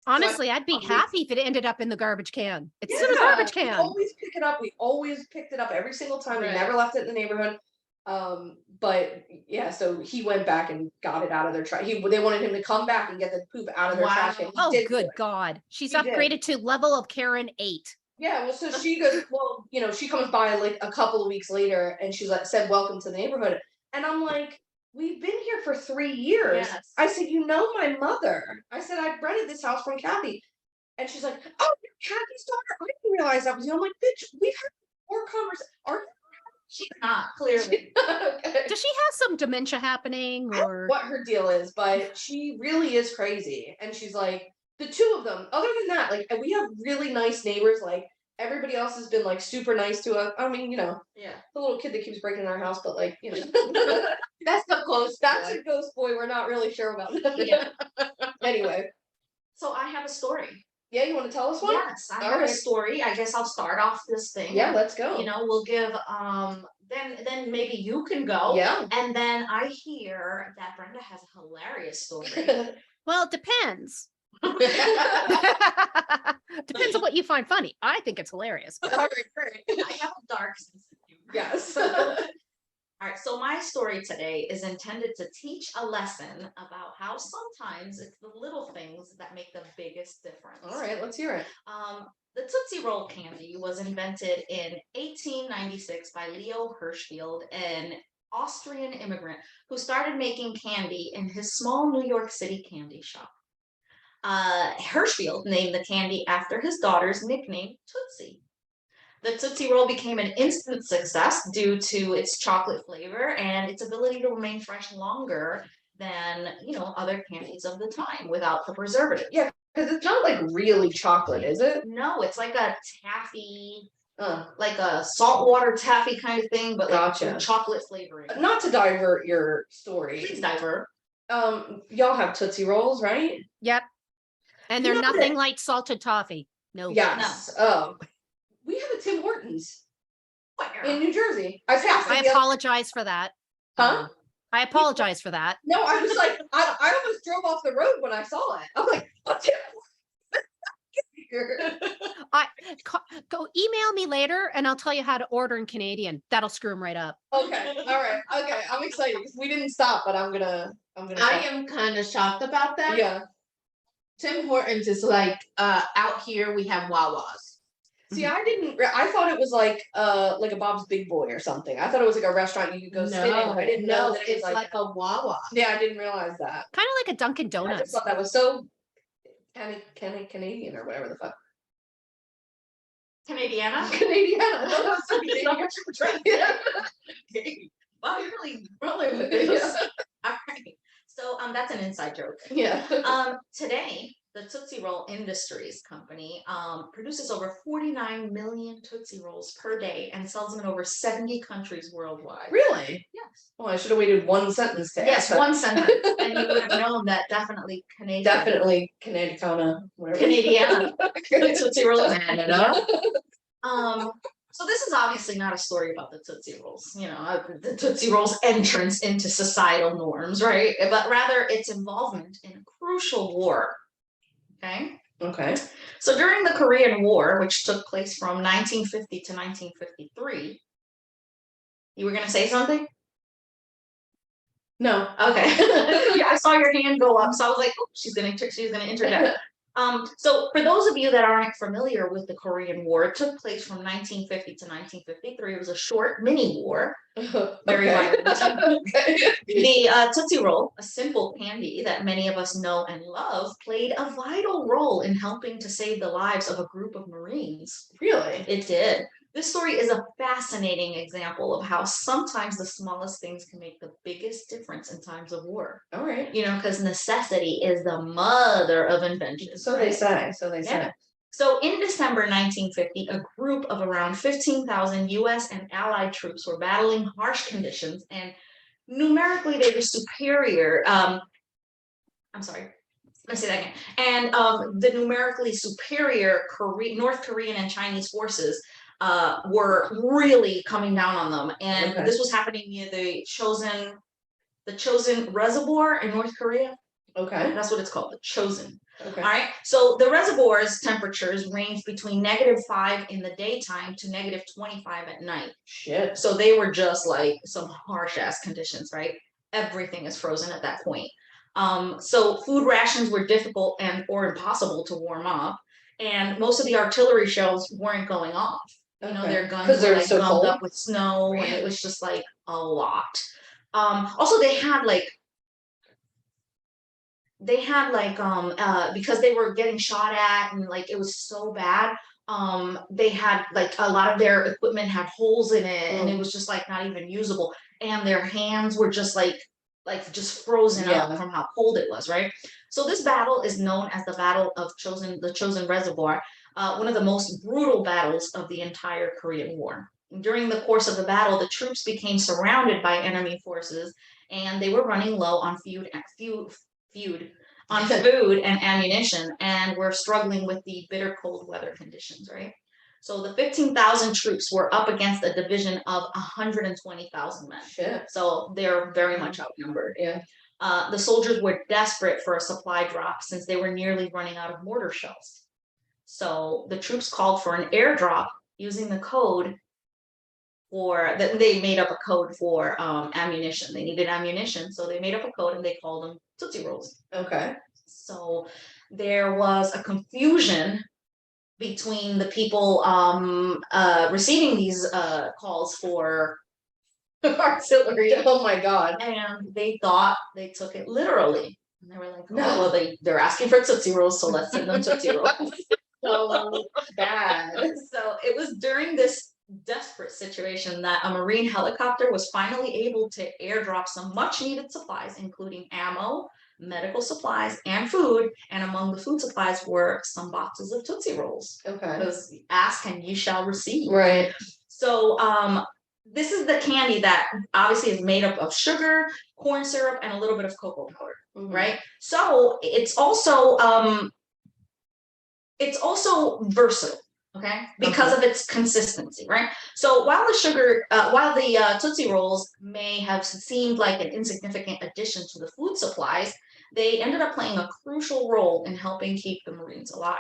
honestly, I'd be happy if it ended up in the garbage can. It's in a Yeah, garbage We can. always pick it up. We always picked it up every single time. We Right. never left it in the neighborhood. But yeah, so he went back and got it out of their trash. They wanted him to come back and get the poop out of their trash can. He Oh, did do good it. God. She's He did. upgraded to level of Karen 8. Yeah, well, so she goes, well, she comes by like a couple of weeks later, and she's like, said, welcome to the neighborhood. And I'm like, we've been here for 3 years. Yes. I said, my mother. I said, I rented this house from Kathy. And she's like, oh, you're Kathy's daughter. I didn't realize that was you. I'm like, bitch, we've had 4 conversations. Are She's not, clearly. okay. Does she have some dementia happening I don't know or? what her deal is, but she really is crazy. And she's like, the two of them, other than that, like, and we have really nice neighbors. Like, everybody else has been like super nice to us. I mean, Yeah. the little kid that keeps breaking in our house, but like, That's the close. that's a ghost boy. We're not really sure about that. Yeah. Anyway, So I have a story. yeah, you want to tell us one? Yes, I All have a right. story. I guess I'll start off this thing. Yeah, let's go. We'll give then maybe you can go. Yeah. And then I hear that Brenda has a hilarious story. Well, it depends. Depends on what you find funny. I think it's hilarious. All right, great. I have a dark sense of humor. Yes. All right, so my story today is intended to teach a lesson about how sometimes it's the little things that make the biggest difference. All right, let's hear it. The Tootsie Roll candy was invented in 1896 by Leo Hirschfeld, an Austrian immigrant who started making candy in his small New York City candy shop. Hirschfeld named the candy after his daughter's nickname, Tootsie. The Tootsie Roll became an instant success due to its chocolate flavor and its ability to remain fresh longer than, other candies of the time without the preservative. Yeah, because it's not like really chocolate, is it? No, it's like a taffy like a saltwater taffy kind of thing, but like Gotcha. with chocolate flavoring. Not to divert your story. Please divert. Y'all have Tootsie Rolls, right? Yep. And You they're know nothing that- like salted toffee. No. Yes. We have a Tim Hortons in Where? New Jersey. I passed I it the other- apologize for that. Huh? I apologize for that. No, I was like, I almost drove off the road when I saw it. I'm like, oh, Tim Hortons. Go email me later and I'll tell you how to order in Canadian. That'll screw them right up. Okay, all right, okay. I'm excited because we didn't stop, but I'm gonna. I am kind of shocked about that. Yeah. Tim Hortons is like, out here we have Wawa's. See, I thought it was like a Bob's Big Boy or something. I thought it was like a restaurant you could go sit in. I didn't know that it was it's like like a Wawa. yeah, I didn't realize that. Kind of like a Dunkin' I just Donuts. thought that was so Canadian or whatever the fuck. Canadiana? Canadian. I thought that was so Canadian. Wow, you're really rolling with this. All right. So that's an inside joke. Yeah. Today, the Tootsie Roll Industries company produces over 49 million Tootsie Rolls per day and sells them in over 70 countries worldwide. Really? Yes. Well, I should have waited one sentence to Yes, ask. one sentence, and you would have known that definitely Canadian. Definitely Canadiana. Whatever. Canadiana. Tootsie Rolls. Canada. So this is obviously not a story about the Tootsie Rolls, the Tootsie Rolls entrance into societal norms, right? But rather its involvement in a crucial war. Okay. Okay. So during the Korean War, which took place from 1950 to 1953, you were going to say something? No. Okay. Yeah, I saw your hand go up, so I was like, oh, she's gonna interject. So for those of you that aren't familiar with the Korean War, it took place from 1950 to 1953. It was a short mini war, very violent. The Tootsie Roll, a simple candy that many of us know and love, played a vital role in helping to save the lives of a group of Marines. Really? It did. This story is a fascinating example of how sometimes the smallest things can make the biggest difference in times of war. All right. Because necessity is the mother of invention. So they say. So they Yeah. say. So in December 1950, a group of around 15,000 US and Allied troops were battling harsh conditions, and numerically they were superior. I'm sorry. Let's say that again. And the numerically superior North Korean and Chinese forces were really coming down on them, and Okay. this was happening near the Chosin Reservoir in North Korea. Okay. That's what it's called, the Chosin. Okay. All right. So the reservoir's temperatures range between -5 in the daytime to -25 at night. Shit. So they were just like some harsh ass conditions, right? Everything is frozen at that point. So food rations were difficult or impossible to warm up, and most of the artillery shells weren't going off. Okay. Their guns 'Cause were they're like so gummed cold? up with snow, and it was just like a lot. Also they had because they were getting shot at and like it was so bad, they had like a lot of their equipment had holes in it, and it was just like not even usable, and their hands were just like just frozen up from how cold it was, right? So this battle is known as the Battle of the Chosin Reservoir, one of the most brutal battles of the entire Korean War. During the course of the battle, the troops became surrounded by enemy forces, and they were running low on food and ammunition, and were struggling with the bitter cold weather conditions, right? So the 15,000 troops were up against a division of 120,000 men. Shit. So they're very much outnumbered. Yeah. The soldiers were desperate for a supply drop since they were nearly running out of mortar shells. So the troops called for an airdrop using the code they made up a code for ammunition. They needed ammunition, so they made up a code and they called them Tootsie Rolls. Okay. So there was a confusion between the people receiving these calls for artillery. Oh my God. And they thought they took it literally. And they were like, No. well, they're asking for Tootsie Rolls, so let's send them Tootsie Rolls. So bad. So it was during this desperate situation that a Marine helicopter was finally able to airdrop some much needed supplies, including ammo, medical supplies, and food. And among the food supplies were some boxes of Tootsie Rolls. Okay. Because ask and you shall receive. Right. So this is the candy that obviously is made up of sugar, corn syrup, and a little bit of cocoa powder, right? So it's also versatile, okay, because of its consistency, right? So while the Tootsie Rolls may have seemed like an insignificant addition to the food supplies, they ended up playing a crucial role in helping keep the Marines alive.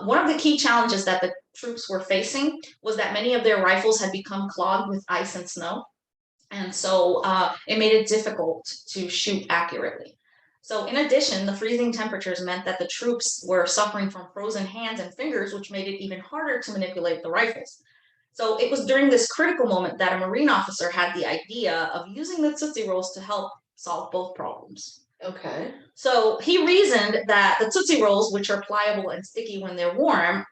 One of the key challenges that the troops were facing was that many of their rifles had become clogged with ice and snow. And so it made it difficult to shoot accurately. So in addition, the freezing temperatures meant that the troops were suffering from frozen hands and fingers, which made it even harder to manipulate the rifles. So it was during this critical moment that a Marine officer had the idea of using the Tootsie Rolls to help solve both problems. Okay. So he reasoned that the Tootsie Rolls, which are pliable and sticky when they're warm,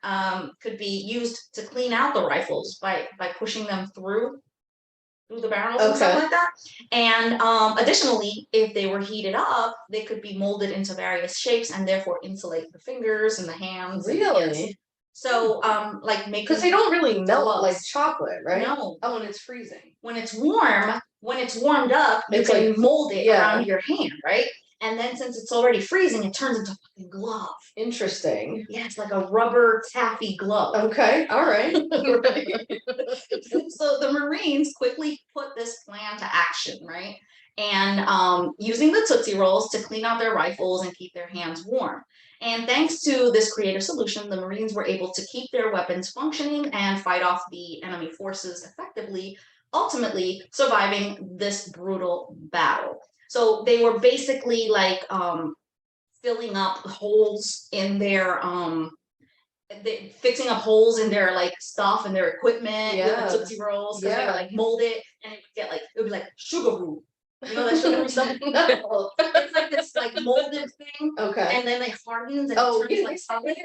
could be used to clean out the rifles by pushing them through the barrels and stuff like that. And additionally, if they were heated up, they could be molded into various shapes and therefore insulate the fingers and the hands. Really? So like Because they don't really melt gloves. like chocolate, right? No. Oh, and it's freezing. When it's warmed up, you It's can like- mold it yeah. around your hand, right? And then since it's already freezing, it turns into a fucking glove. Interesting. Yeah, it's like a rubber taffy glove. Okay. All right. So the Marines quickly put this plan to action, right? And using the Tootsie Rolls to clean out their rifles and keep their hands warm. And thanks to this creative solution, the Marines were able to keep their weapons functioning and fight off the enemy forces effectively, ultimately surviving this brutal battle. So they were basically like filling up holes in their fixing up holes in their like stuff and their equipment with the Tootsie Rolls, because they would like mold it and it would get like, it would be like sugar roux. You know that sugar roux stuff? No. It's like this like molded thing, Okay. and then it hardens and Oh, it turns yeah, like solid.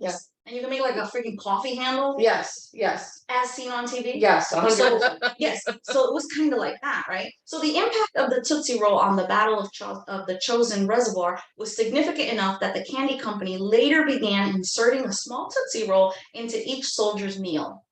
yeah. And you can make like a freaking coffee handle Yes. Yes. as seen on TV. Yes. 100%. So yes, so it was kind of like that, right? So the impact of the Tootsie Roll on the Battle of the Chosin Reservoir was significant enough that the candy company later began inserting a small Tootsie Roll into each soldier's meal.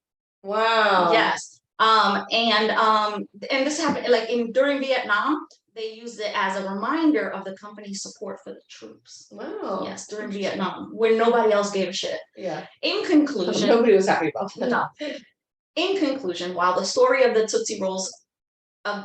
Wow. Yes. And this happened like during Vietnam. They used it as a reminder of the company's support for the troops. Wow. Yes, during Vietnam, when nobody else gave a shit. Yeah. In conclusion, Nobody was happy about that. no. In conclusion, while the story of the Tootsie Rolls, I'm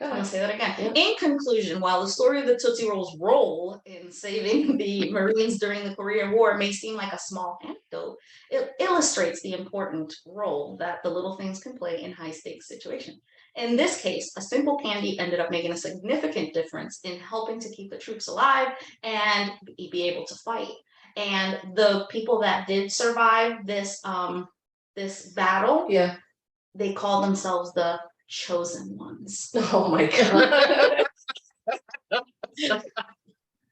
gonna say that again. Yeah. In conclusion, while the story of the Tootsie Rolls' role in saving the Marines during the Korean War may seem like a small anecdote, it illustrates the important role that the little things can play in high-stakes situations. In this case, a simple candy ended up making a significant difference in helping to keep the troops alive and be able to fight. And the people that did survive this this battle, Yeah. they call themselves the chosen ones. Oh my god.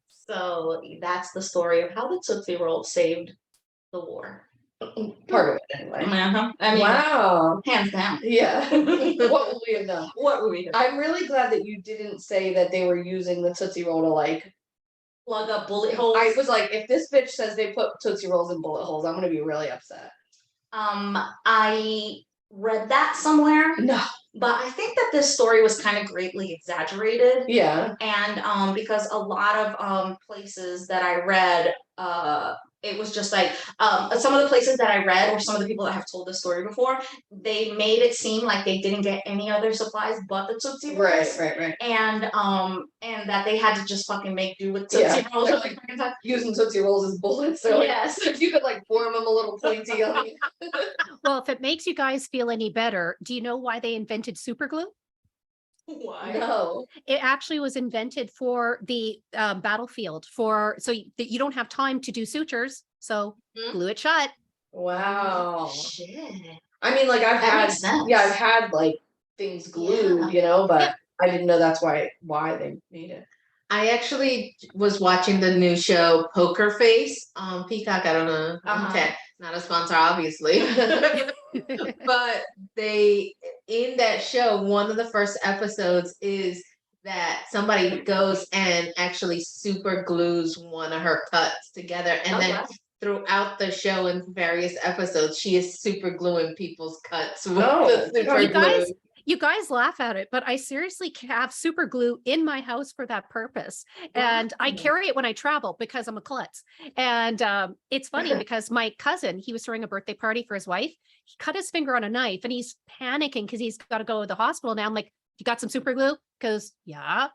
So that's the story of how the Tootsie Roll saved the war. Part of it anyway. I mean, Wow. hands down. Yeah. What would we have done? What would we do? I'm really glad that you didn't say that they were using the Tootsie Roll to like. Plug up bullet holes. I was like, if this bitch says they put Tootsie Rolls in bullet holes, I'm gonna be really upset. I read that somewhere, No. but I think that this story was kind of greatly exaggerated. Yeah. And because a lot of places that I read, it was just like some of the places that I read, or some of the people that have told this story before, they made it seem like they didn't get any other supplies but the Tootsie Rolls. Right. And that they had to just fucking make do with Tootsie Rolls. Using Tootsie Rolls as bullets. So Yes. If you could like form them a little pointy on Well, if it makes you guys feel any better, do you know why they invented super glue? Why? No. It actually was invented for the battlefield that you don't have time to do sutures. So glue it shut. Wow. Shit. I mean, like I've That had, makes sense. yeah, I've had like things glued, you know, but I didn't know that's why they made it. I actually was watching the new show Poker Face on Peacock. I don't know. Okay, not a sponsor, obviously. But in that show, one of the first episodes is that somebody goes and actually super glues one of her cuts together, and Oh, then wow. throughout the show in various episodes, she is super gluing people's cuts with Oh, the super You guys, glue. you guys laugh at it, but I seriously have super glue in my house for that purpose. And I Wow. carry it when I travel because I'm a klutz. And it's funny because my cousin, he was throwing a birthday party for his wife. He cut his finger on a knife and he's panicking because he's got to go to the hospital now. I'm like, you got some super glue? Because yeah,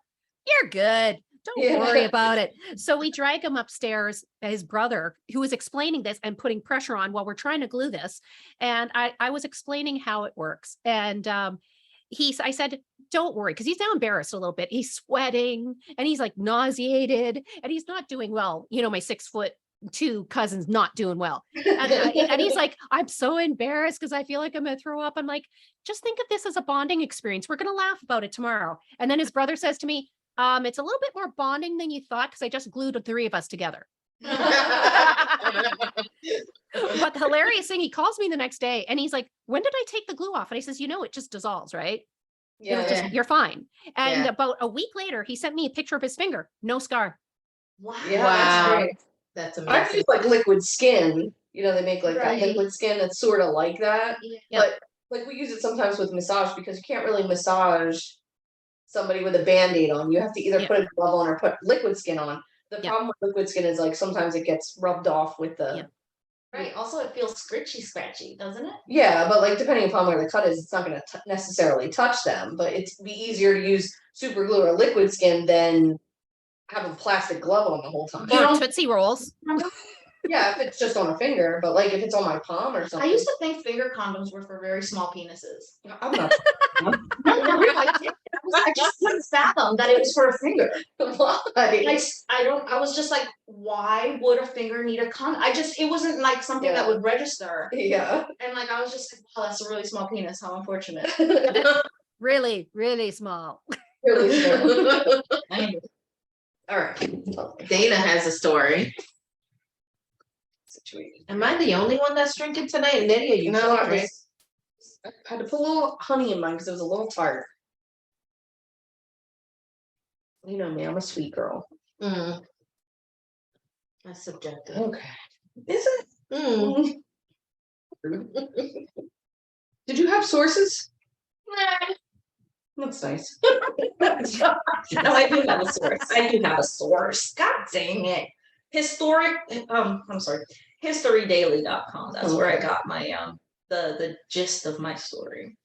you're good. Don't worry Yeah. about it. So we drag him upstairs, his brother, who was explaining this and putting pressure on while we're trying to glue this. And I was explaining how it works. And I said, don't worry, because he's now embarrassed a little bit. He's sweating and he's like nauseated and he's not doing well. You know, my 6'2" cousin's not doing well. And he's like, I'm so embarrassed because I feel like I'm going to throw up. I'm like, just think of this as a bonding experience. We're going to laugh about it tomorrow. And then his brother says to me, it's a little bit more bonding than you thought because I just glued the three of us together. But the hilarious thing, he calls me the next day and he's like, when did I take the glue off? And I says, it just dissolves, right? Yeah. Yeah. You're fine. And Yeah. about a week later, he sent me a picture of his finger, no scar. Wow. Yeah, Wow. that's great. That's I've amazing. used like liquid skin. You know, they make like Right. that liquid skin that's sort of like that. Yeah. But like we use it sometimes with massage because you can't really massage somebody with a band-aid on. You have to either Yeah. put a glove on or put liquid skin on. The Yeah. problem with liquid skin is like sometimes it gets rubbed off with the Yeah. Right. Also, it feels scratchy, doesn't it? Yeah, but like depending upon where the cut is, it's not going to necessarily touch them. But it's be easier to use super glue or liquid skin than have a plastic glove on the whole time. Or Tootsie Rolls. Yeah, if it's just on a finger, but like if it's on my palm or I something. used to think finger condoms were for very small penises. I'm not. No, for real, I did. I just couldn't fathom that it was for a finger. Why? I was just like, why would a finger need a condom? It wasn't like something that Yeah. would register. Yeah. And like, I was just like, wow, that's a really small penis. How unfortunate. Really, really small. Really small. All right. Dana has a story. Situation. Am I the only one that's drinking tonight? Lydia, you No, should I drink. had to put a little honey in mine because it was a little tart. You know me, I'm a sweet girl. Mm. That's subjective. Okay. Is it? Mm. Did you have sources? That's nice. No, I do have a source. I do have a source. God dang it. Historydaily.com. That's where I got my the gist of my story.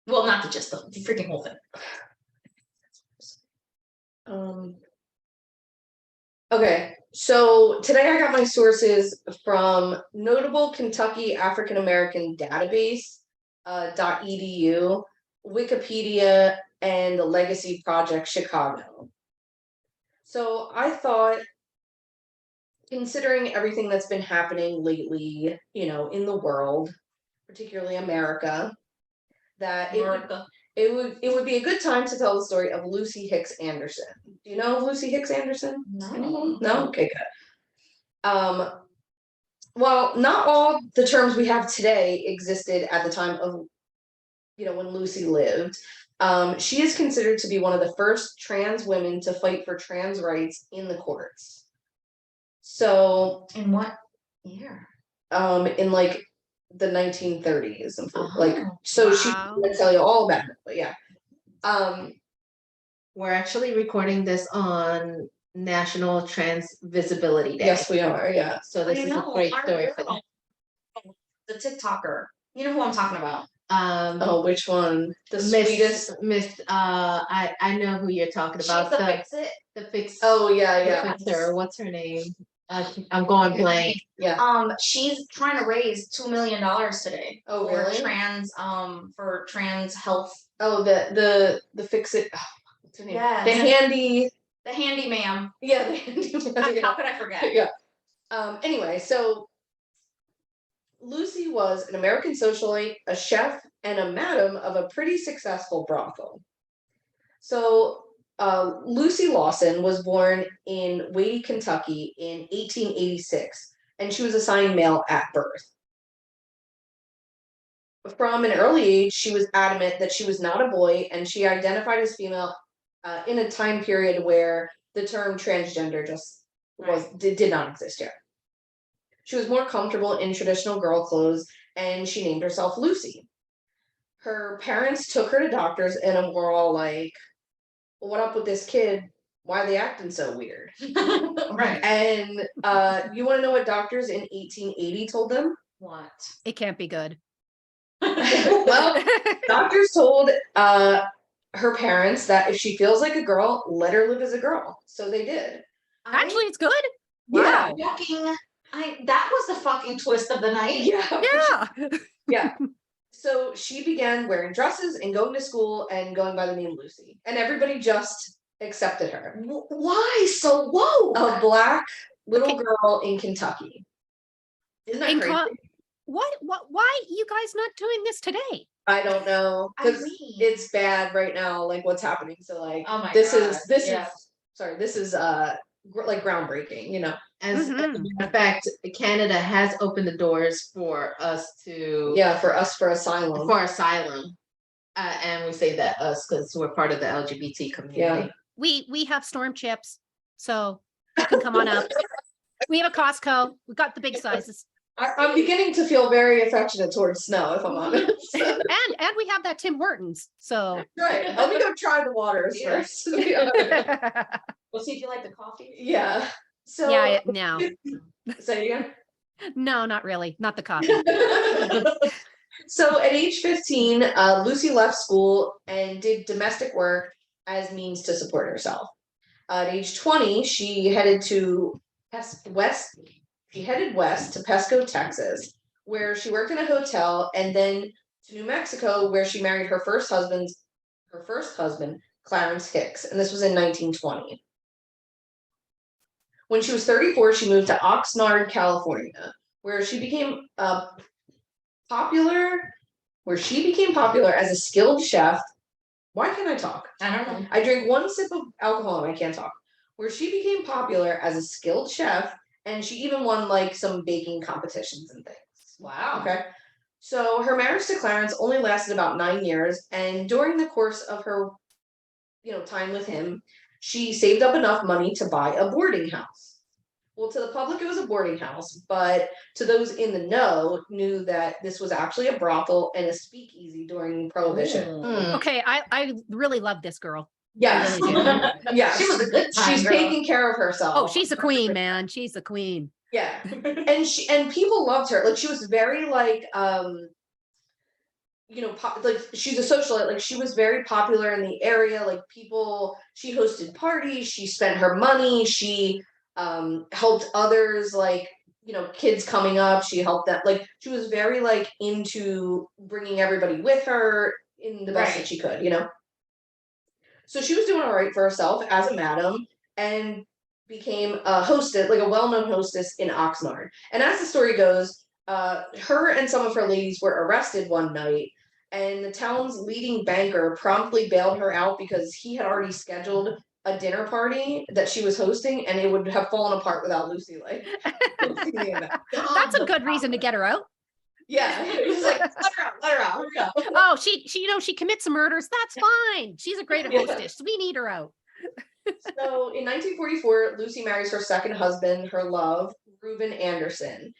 Well, not the gist, the freaking whole thing. Okay, so today I got my sources from Notable Kentucky African American Database .edu, Wikipedia, and the Legacy Project Chicago. So I thought, considering everything that's been happening lately, in the world, particularly America, that it would be a good time to tell the story of Lucy Hicks Anderson. Do you know Lucy Hicks Anderson? No. No? Okay, good. Well, not all the terms we have today existed at the time of, when Lucy lived. She is considered to be one of the first trans women to fight for trans rights in the courts. So, In what year? in like the 1930s, and Oh, she wow. can tell you all about it, but yeah. We're actually recording this on National Trans Visibility Day. Yes, we are, yeah. So this I is a know, great I story for know. them. The TikToker. You know who I'm talking about. Oh, which one? The sweetest. Miss I know who you're talking about. She's the Fix-It. The fix. Oh, yeah, the yeah. fixer. What's her name? I'm going blank. Yeah. She's trying to raise $2 million today. Oh, for really? For trans health. Oh, the fix it. Oh, what's her name? Yes. The handy. The handy ma'am. Yeah, the handy. How could I forget? Yeah. Anyway, so Lucy was an American socialite, a chef, and a madam of a pretty successful brothel. So Lucy Lawson was born in Wadey, Kentucky in 1886, and she was assigned male at birth. From an early age, she was adamant that she was not a boy, and she identified as female in a time period where the term transgender just did not exist yet. She was more comfortable in traditional girl clothes, and she named herself Lucy. Her parents took her to doctors and were all like, well, what up with this kid? Why are they acting so weird? Right. And you want to know what doctors in 1880 told them? What? It can't be good. Well, doctors told her parents that if she feels like a girl, let her live as a girl. So they did. Actually, it's good. Yeah. Wow. That was the fucking twist of the night. Yeah. Yeah. Yeah. So she began wearing dresses and going to school and going by the name Lucy. And everybody just accepted her. Why so woke? A black little Okay. girl in Kentucky. Isn't that In crazy? What? Why you guys not doing this today? I don't know. Because Irene. it's bad right now, like what's happening. So like Oh my this God, is yeah. sorry, this is like groundbreaking, you know. As a Mhm. matter of fact, Canada has opened the doors for us to Yeah, for asylum. for asylum. And we say that us because we're part of the LGBT community. We have storm chips, so you can come on up. We have a Costco. We got the big sizes, I'm beginning to feel very affectionate towards snow, if I'm honest. and we have that Tim Hortons. So Right. Let me go try the waters Yeah. first. Yeah. We'll see if you like the coffee. Yeah. So yeah, no, say it again. no, not really, not the coffee. So at age 15, Lucy left school and did domestic work as means to support herself. At age 20, she headed west to Pesco, Texas, where she worked in a hotel, and then to New Mexico, where she married her first husband, Clarence Hicks, and this was in 1920. When she was 34, she moved to Oxnard, California, where she became popular as a skilled chef. Why can't I talk? I don't know. I drink one sip of alcohol and I can't talk. Where she became popular as a skilled chef, and she even won like some baking competitions and things. Wow. Okay. So her marriage to Clarence only lasted about 9 years, and during the course of her, time with him, she saved up enough money to buy a boarding house. Well, to the public, it was a boarding house, but to those in the know, knew that this was actually a brothel and a speakeasy during Prohibition. Mm. Okay, I really love this girl. Yes, really do. yes. She was a good time She's girl. taking care of herself. Oh, she's a queen, man. She's a queen. Yeah, and people loved her. Like she was very like like she's a socialite. Like she was very popular in the area. Like she hosted parties. She spent her money. She helped others. Like kids coming up. She helped them. Like she was very like into bringing everybody with her in the best that she could. So she was doing all right for herself as a madam, and became a hostess, like a well-known hostess in Oxnard. And as the story goes, her and some of her ladies were arrested one night, and the town's leading banker promptly bailed her out because he had already scheduled a dinner party that she was hosting, and it would have fallen apart without Lucy. Like, That's a good reason to get her out. yeah, it was like let her out, hurry up. Oh, she commits some murders. That's fine. She's a great hostess. We need her out. So in 1944, Lucy marries her second husband, her love, Reuben Anderson.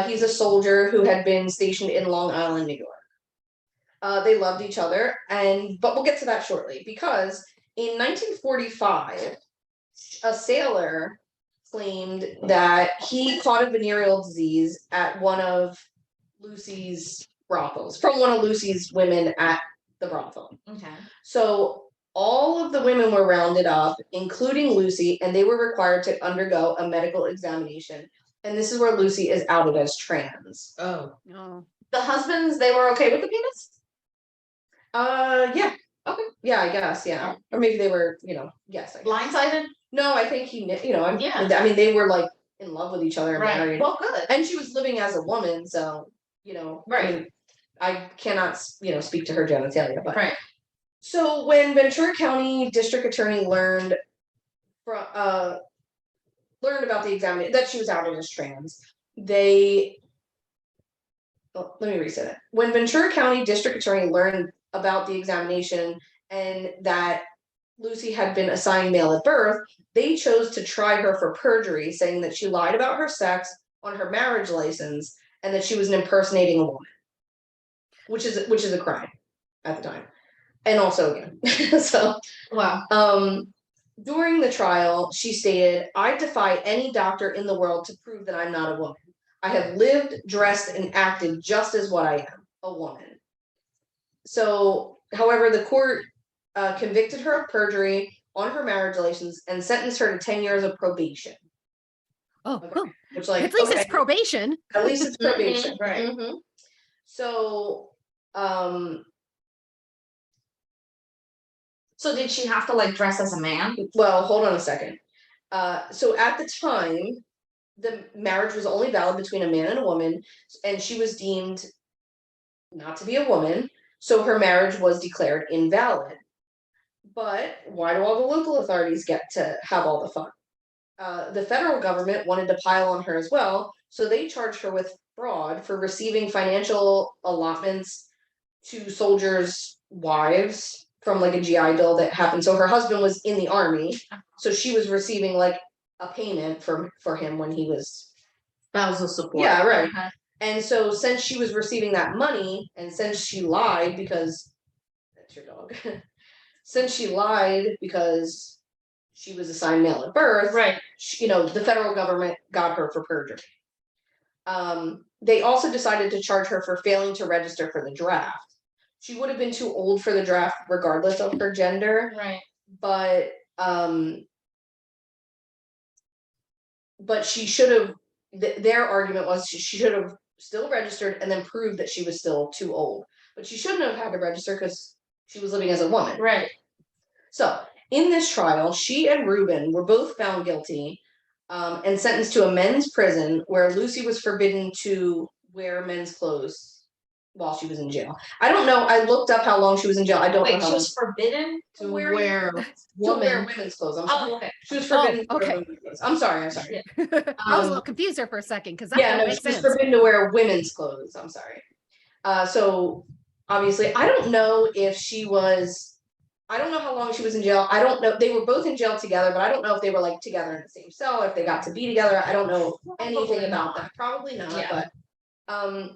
He's a soldier who had been stationed in Long Island, New York. They loved each other, but we'll get to that shortly, because in 1945, a sailor claimed that he caught a venereal disease at one of Lucy's brothels, from one of Lucy's women at the brothel. Okay. So all of the women were rounded up, including Lucy, and they were required to undergo a medical examination. And this is where Lucy is outed as trans. Oh. Oh. The husbands, they were okay with the penis? Yeah. Okay. Yeah, I guess, yeah. Or maybe they were, yes. I guess. Blindsided? No, I think he, Yeah. I mean, they were like in love with each other and Right. married. Well, good. And she was living as a woman, so, Right. I mean, I cannot, speak to her genitalia, but. Right. So when Ventura County District Attorney learned about the examination, that she was outed as trans, let me reset it. When Ventura County District Attorney learned about the examination and that Lucy had been assigned male at birth, they chose to try her for perjury, saying that she lied about her sex on her marriage license and that she was impersonating a woman, which is a crime at the time, and also again. So, Wow. during the trial, she stated, "I defy any doctor in the world to prove that I'm not a woman. I have lived, dressed, and acted just as what I am, a woman." So, however, the court convicted her of perjury on her marriage license and sentenced her to 10 years of probation. Oh, Okay. oh, Which, like, at least okay, it's probation. at least it's probation. Right. Mhm. So, So did she have to like dress as a man? well, hold on a second. So at the time, the marriage was only valid between a man and a woman, and she was deemed not to be a woman, so her marriage was declared invalid. But why do all the local authorities get to have all the fun? The federal government wanted to pile on her as well, so they charged her with fraud for receiving financial allotments to soldiers' wives from like a GI Bill that happened. So her husband was in the army, so she was receiving like a payment for him when he was. Spousal support. Yeah, right. Okay. And so since she was receiving that money, and since she lied because that's your dog, since she lied because she was assigned male at birth, Right. the federal government got her for perjury. They also decided to charge her for failing to register for the draft. She would have been too old for the draft regardless of her gender, Right. but she should have, their argument was she should have still registered and then proved that she was still too old. But she shouldn't have had to register because she was living as a woman. Right. So in this trial, she and Reuben were both found guilty and sentenced to a men's prison where Lucy was forbidden to wear men's clothes while she was in jail. I don't know. I looked up how long she was in jail. I don't know Wait, how she long. was forbidden To wear To wear woman. women's clothes. I'm sorry. Oh, okay. She was forbidden to okay. wear women's clothes. I'm sorry. I was a little confused there for a second because that Yeah, don't no, make she was sense. forbidden to wear women's clothes. I'm sorry. So obviously, I don't know if she was. I don't know how long she was in jail. I don't know. They were both in jail together, but I don't know if they were like together in the same cell, if they got to be together. I don't know anything about that. Probably not. Yeah. But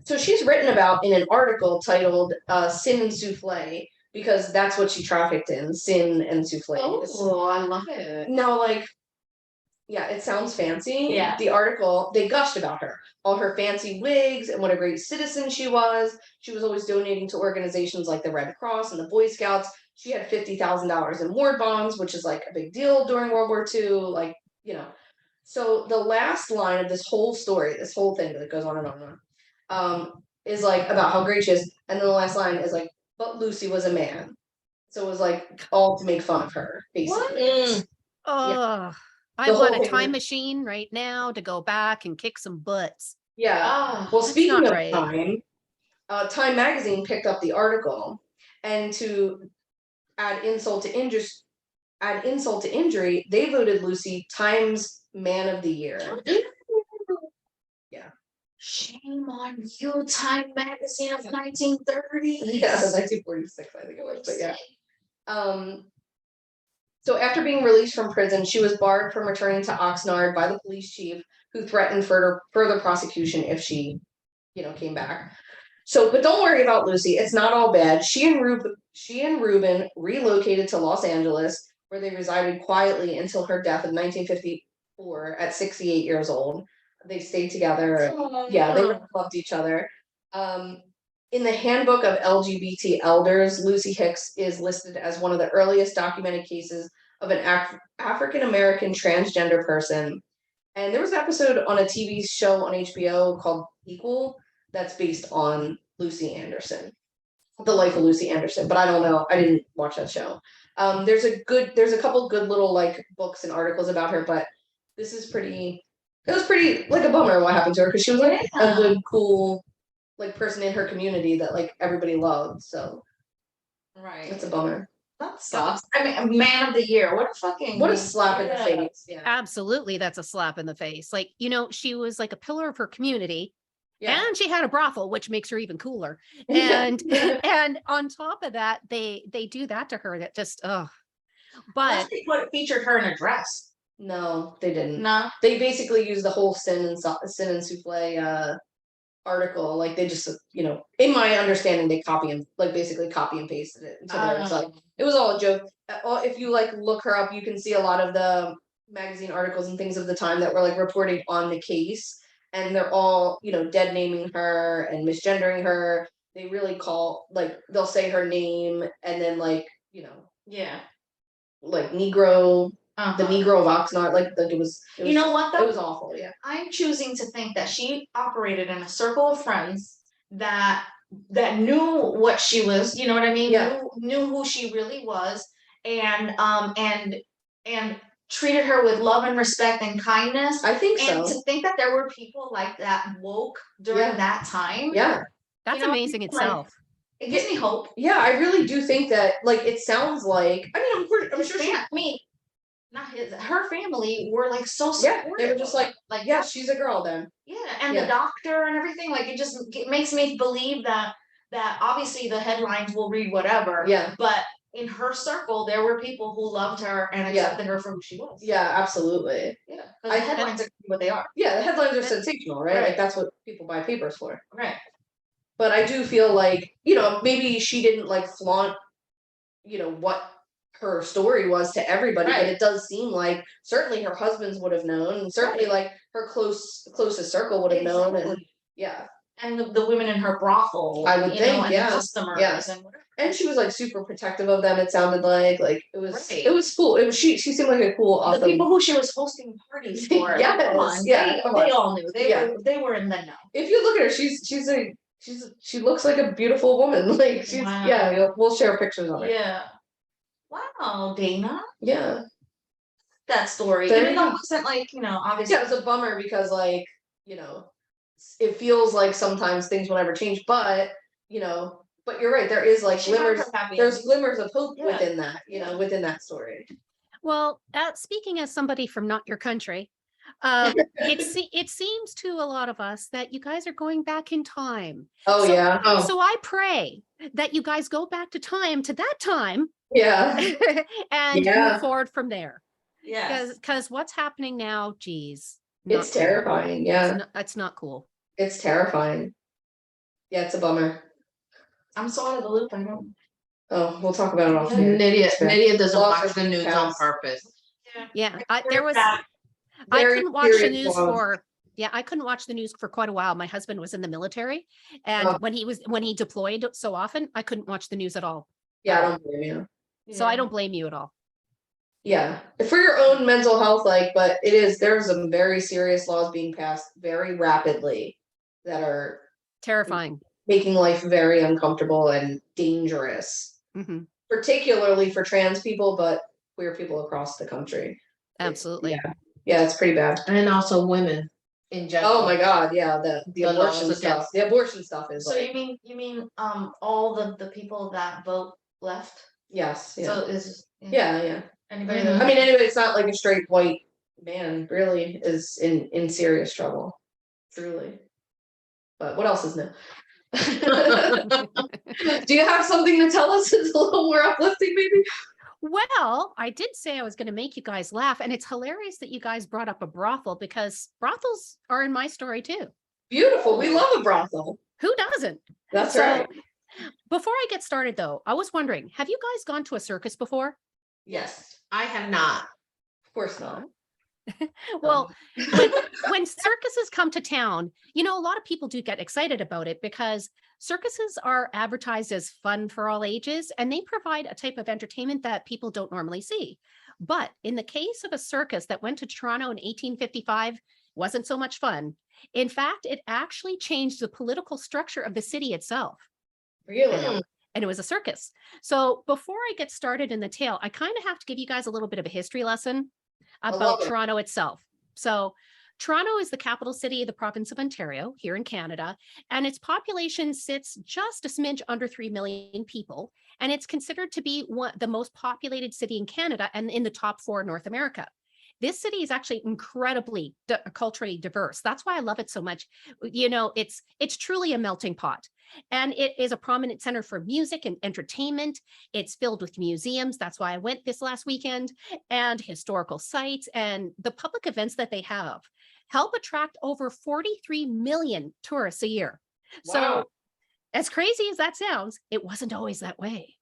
so she's written about in an article titled "Sin and Souffle" because that's what she trafficked in, sin and souffles. Oh, I love it. No, like, yeah, it sounds fancy. Yeah. The article, they gushed about her, all her fancy wigs and what a great citizen she was. She was always donating to organizations like the Red Cross and the Boy Scouts. She had $50,000 in war bonds, which is like a big deal during World War II. Like, So the last line of this whole story, this whole thing that goes on and on and on, is like about how great she is. And then the last line is like, but Lucy was a man. So it was like all to make fun of her, basically. Oh, I The whole want a thing- time machine right now to go back and kick some butts. Yeah. Ah. Well, That's speaking not of right. Time Magazine picked up the article, and to add insult to injury, they voted Lucy Time's Man of the Year. Yeah. Shame on you, Time Magazine of 1930. Yeah, 1946, I think it was, but yeah. So after being released from prison, she was barred from returning to Oxnard by the police chief, who threatened further prosecution if she, came back. So, but don't worry about Lucy. It's not all bad. She and Reuben relocated to Los Angeles, where they resided quietly until her death in 1954 at 68 years old. They stayed together. Yeah, they really loved each other. In the Handbook of LGBT Elders, Lucy Hicks is listed as one of the earliest documented cases of an African American transgender person. And there was an episode on a TV show on HBO called Equal that's based on Lucy Anderson, the life of Lucy Anderson. But I don't know. I didn't watch that show. There's a couple good little like books and articles about her, but this is pretty. It was pretty like a bummer what happened to her because she was like a good, cool like person in her community that like everybody loved. So Right. it's a bummer. That sucks. I mean, a Man of the Year. What a fucking. What a slap in the Yeah. face. Yeah. Absolutely, that's a slap in the face. Like, she was like a pillar of her community. Yeah. And she had a brothel, which makes her even cooler. Yeah. And on top of that, they do that to her. That just Unless but they featured her in a dress. No, they didn't. No. They basically used the whole sin and souffle article. Like they just, in my understanding, they basically copy and pasted it. So it's like it was all a joke. If you like look her up, you can see a lot of the magazine articles and things of the time that were like reporting on the case, and they're all dead naming her and misgendering her. They really they'll say her name and then yeah, like Negro. The Negro of Oxnard, it was. You know what, though? It was awful. Yeah. I'm choosing to think that she operated in a circle of friends that knew what she was. You know what I mean? Yeah. Knew who she really was, and treated her with love and respect and kindness. I think And so. to think that there were people like that woke during Yeah. that time. Yeah. that's amazing itself. It gives me hope. Yeah, I really do think that. It sounds like. I mean, I'm sure she. Not her family were like so Yeah, supportive. they were just like, yeah, she's a girl then. Yeah, and Yeah. the doctor and everything, it makes me believe that obviously the headlines will read whatever. Yeah. But in her circle, there were people who loved her and accepted her for who she was. Yeah, absolutely. Yeah, because the headlines are what they are. Yeah, the headlines are sensational, right? Right. Like that's what people buy papers for. Right. But I do feel like, maybe she didn't flaunt, what her story was to everybody, but Right. it does seem like certainly her husbands would have known, and certainly her closest circle would have known, and yeah. And the women in her brothel, I would think, and yeah. the customers, Yeah. And she was super protective of them. It sounded like it was Right. it was cool. It was she seemed like a cool, awesome. The people who she was hosting parties for. Yes, Come on, yeah, come on. they all knew. They were in the know. If you look at her, she looks like a beautiful woman. Wow. Yeah, we'll share pictures of her. Yeah. Wow, Dana. Yeah. That story. There Even you though go. it wasn't obviously. Yeah, it was a bummer because it feels like sometimes things will never change, but but you're right, there is She had her glimmers, happy there's ending. glimmers of hope Yeah. within that, within that story. Well, speaking as somebody from not your country, it seems to a lot of us that you guys are going back in time. Oh So- yeah. Oh So I pray that you guys go back to that time yeah. and Yeah. move forward from there. Yes. Because what's happening now, geez, It's not cool. terrifying. Yeah. It's not cool. It's terrifying. Yeah, it's a bummer. I'm so out of the loop. I don't. Oh, we'll talk about it off here. Nydia doesn't Lots watch of the news on cows. purpose. Yeah, I Very couldn't watch the serious news laws. I couldn't watch the news for quite a while. My husband was in the military, and Oh. when he deployed so often, I couldn't watch the news at all. Yeah, I don't blame you. So I don't blame you at all. Yeah, for your own mental health, but there's some very serious laws being passed very rapidly that are Terrifying. making life very uncomfortable and dangerous, Mhm. particularly for trans people, but queer people across the country. Absolutely. Yeah, it's pretty bad. And also women in general. Oh my God, yeah, the The abortion laws stuff. against- The abortion stuff is So you mean all the people that vote left? yes, yeah. So is Yeah. anybody Mhm. that I mean, anyway, it's not like a straight white man really is in serious trouble, truly. But what else is new? Do you have something to tell us that's a little more uplifting, maybe? Well, I did say I was going to make you guys laugh, and it's hilarious that you guys brought up a brothel because brothels are in my story too. Beautiful. We love a brothel. Who doesn't? That's So, right. Before I get started, though, I was wondering, have you guys gone to a circus before? Yes. I have not. Of course not. Well, when circuses come to town, a lot of people do get excited about it because circuses are advertised as fun for all ages, and they provide a type of entertainment that people don't normally see. But in the case of a circus that went to Toronto in 1855, wasn't so much fun. In fact, it actually changed the political structure of the city itself. Really? And it was a circus. So before I get started in the tale, I kind of have to give you guys a little bit of a history lesson love about it. Toronto itself. So Toronto is the capital city of the province of Ontario here in Canada, and its population sits just a smidge under 3 million people, and it's considered to be the most populated city in Canada and in the top 4 in North America. This city is actually incredibly culturally diverse. That's why I love it so much. You know, it's truly a melting pot. And it is a prominent center for music and entertainment. It's filled with museums. That's why I went this last weekend, and historical sites, and the public events that they have help attract over 43 million tourists a year. Wow. So as crazy as that sounds, it wasn't always that way.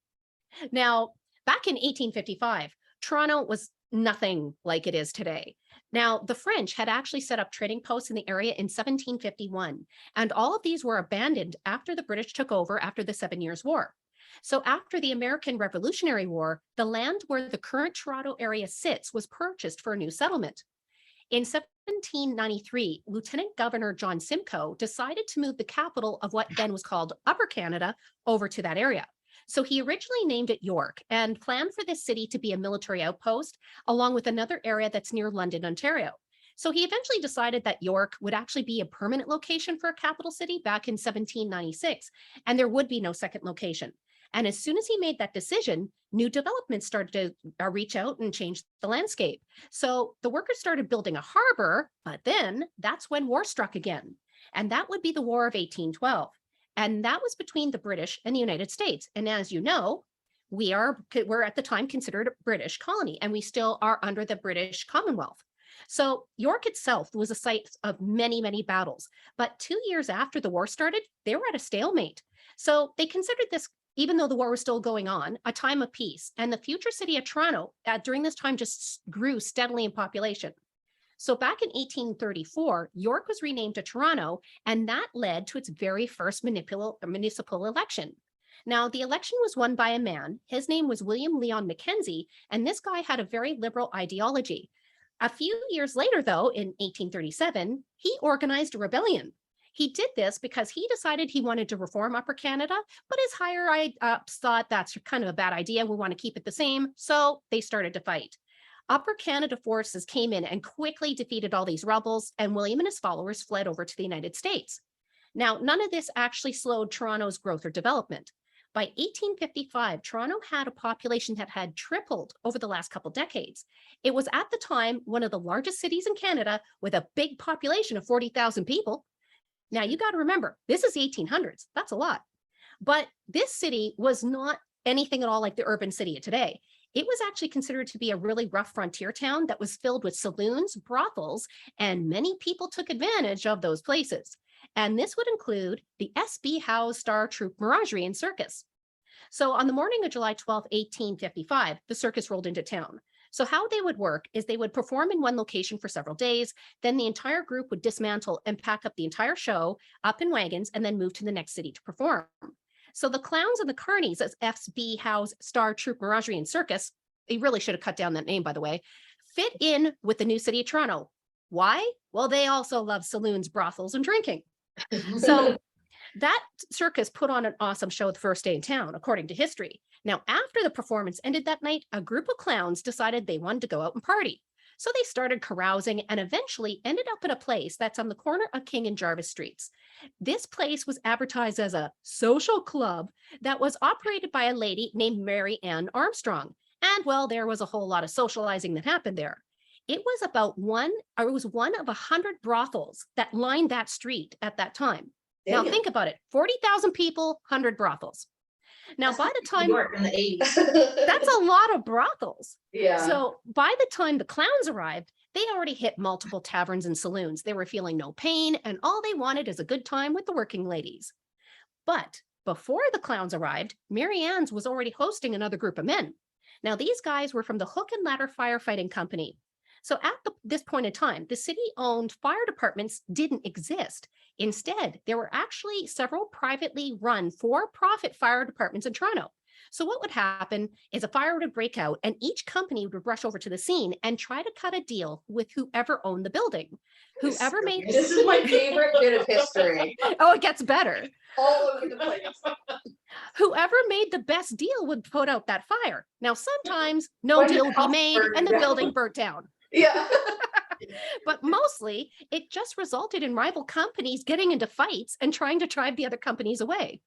Now, back in 1855, Toronto was nothing like it is today. Now, the French had actually set up trading posts in the area in 1751, and all of these were abandoned after the British took over after the 7 Years' War. So after the American Revolutionary War, the land where the current Toronto area sits was purchased for a new settlement. In 1793, Lieutenant Governor John Simcoe decided to move the capital of what then was called Upper Canada over to that area. So he originally named it York and planned for this city to be a military outpost, along with another area that's near London, Ontario. So he eventually decided that York would actually be a permanent location for a capital city back in 1796, and there would be no second location. And as soon as he made that decision, new developments started to reach out and change the landscape. So the workers started building a harbor, but then that's when war struck again. And that would be the War of 1812. And that was between the British and the United States. And as you know, we're at the time considered a British colony, and we still are under the British Commonwealth. So York itself was a site of many, many battles. But 2 years after the war started, they were at a stalemate. So they considered this, even though the war was still going on, a time of peace. And the future city of Toronto during this time just grew steadily in population. So back in 1834, York was renamed to Toronto, and that led to its very first municipal election. Now, the election was won by a man. His name was William Leon Mackenzie, and this guy had a very liberal ideology. A few years later, though, in 1837, he organized a rebellion. He did this because he decided he wanted to reform Upper Canada, but his higher ups thought that's kind of a bad idea. We want to keep it the same. So they started to fight. Upper Canada forces came in and quickly defeated all these rebels, and William and his followers fled over to the United States. Now, none of this actually slowed Toronto's growth or development. By 1855, Toronto had a population that had tripled over the last couple decades. It was at the time one of the largest cities in Canada with a big population of 40,000 people. Now, you got to remember, this is the 1800s. That's a lot. But this city was not anything at all like the urban city of today. It was actually considered to be a really rough frontier town that was filled with saloons, brothels, and many people took advantage of those places. And this would include the S.B. Howe's Star Troop Menagerie and Circus. So on the morning of July 12, 1855, the circus rolled into town. So how they would work is they would perform in one location for several days, then the entire group would dismantle and pack up the entire show up in wagons and then move to the next city to perform. So the clowns and the carnies, as S.B. Howe's Star Troop Menagerie and Circus, they really should have cut down that name, by the way, fit in with the new city of Toronto. Why? Well, they also love saloons, brothels, and drinking. So that circus put on an awesome show the first day in town, according to history. Now, after the performance ended that night, a group of clowns decided they wanted to go out and party. So they started carousing and eventually ended up at a place that's on the corner of King and Jarvis Streets. This place was advertised as a social club that was operated by a lady named Mary Ann Armstrong. And well, there was a whole lot of socializing that happened there. It was one of 100 brothels that lined that street at that time. Now think about it, 40,000 people, 100 brothels. Now, by the time, in the 80s. that's a lot of brothels. Yeah. So by the time the clowns arrived, they already hit multiple taverns and saloons. They were feeling no pain, and all they wanted is a good time with the working ladies. But before the clowns arrived, Mary Ann's was already hosting another group of men. Now, these guys were from the Hook and Ladder Firefighting Company. So at this point in time, the city-owned fire departments didn't exist. Instead, there were actually several privately run for-profit fire departments in Toronto. So what would happen is a fire would break out and each company would rush over to the scene and try to cut a deal with whoever owned the building. Whoever made This is my favorite bit of history. Oh, it gets better. All over the place. Whoever made the best deal would put out that fire. Now, sometimes no When did deal the would be house made burn and the down? building burnt down. Yeah. But mostly it just resulted in rival companies getting into fights and trying to drive the other companies away.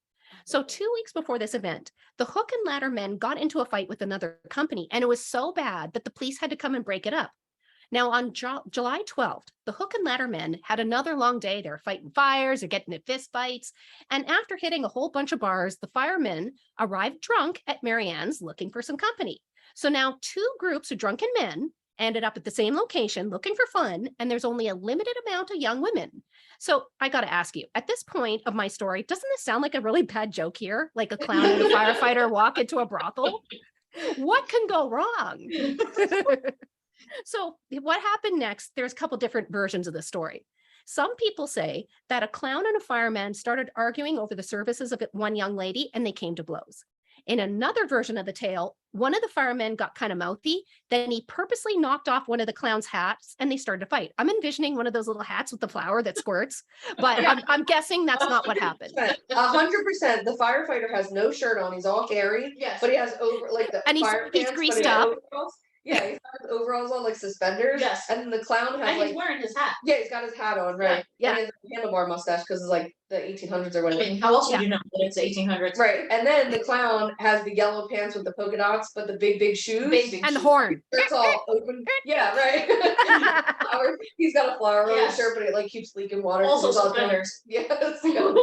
So 2 weeks before this event, the Hook and Ladder men got into a fight with another company, and it was so bad that the police had to come and break it up. Now, on July 12th, the hook and ladder men had another long day. They were fighting fires, they're getting in fist fights. And after hitting a whole bunch of bars, the firemen arrived drunk at Marianne's looking for some company. So now 2 groups of drunken men ended up at the same location looking for fun, and there's only a limited amount of young women. So I got to ask you, at this point of my story, doesn't this sound like a really bad joke here? Like a clown and a firefighter walk into a brothel? What can go wrong? So what happened next? There's a couple different versions of the story. Some people say that a clown and a fireman started arguing over the services of one young lady and they came to blows. In another version of the tale, one of the firemen got kind of mouthy. Then he purposely knocked off one of the clown's hats and they started to fight. I'm envisioning one of those little hats with the flower that squirts, but I'm guessing that's not what happened. 100%. The firefighter has no shirt on. He's all hairy, Yes. but he has over like the And he's fire greased pants, but he has up. overalls. Yeah, he's got his overalls on like suspenders. Yes. And then the clown has And like he's wearing his hat. yeah, he's got his hat on, right? Yeah. And he has a handlebar mustache because it's like the 1800s or I whatever. mean, how else would Yeah. you know that it's 1800s? Right, and then the clown has the yellow pants with the polka dots, but the big shoes. Big And the shoes. horn. It's all open. Yeah, right. Flower. He's got a flower on his Yes. shirt, but it like keeps leaking water. Also It's all drunk. suspenders. Yes. Yeah.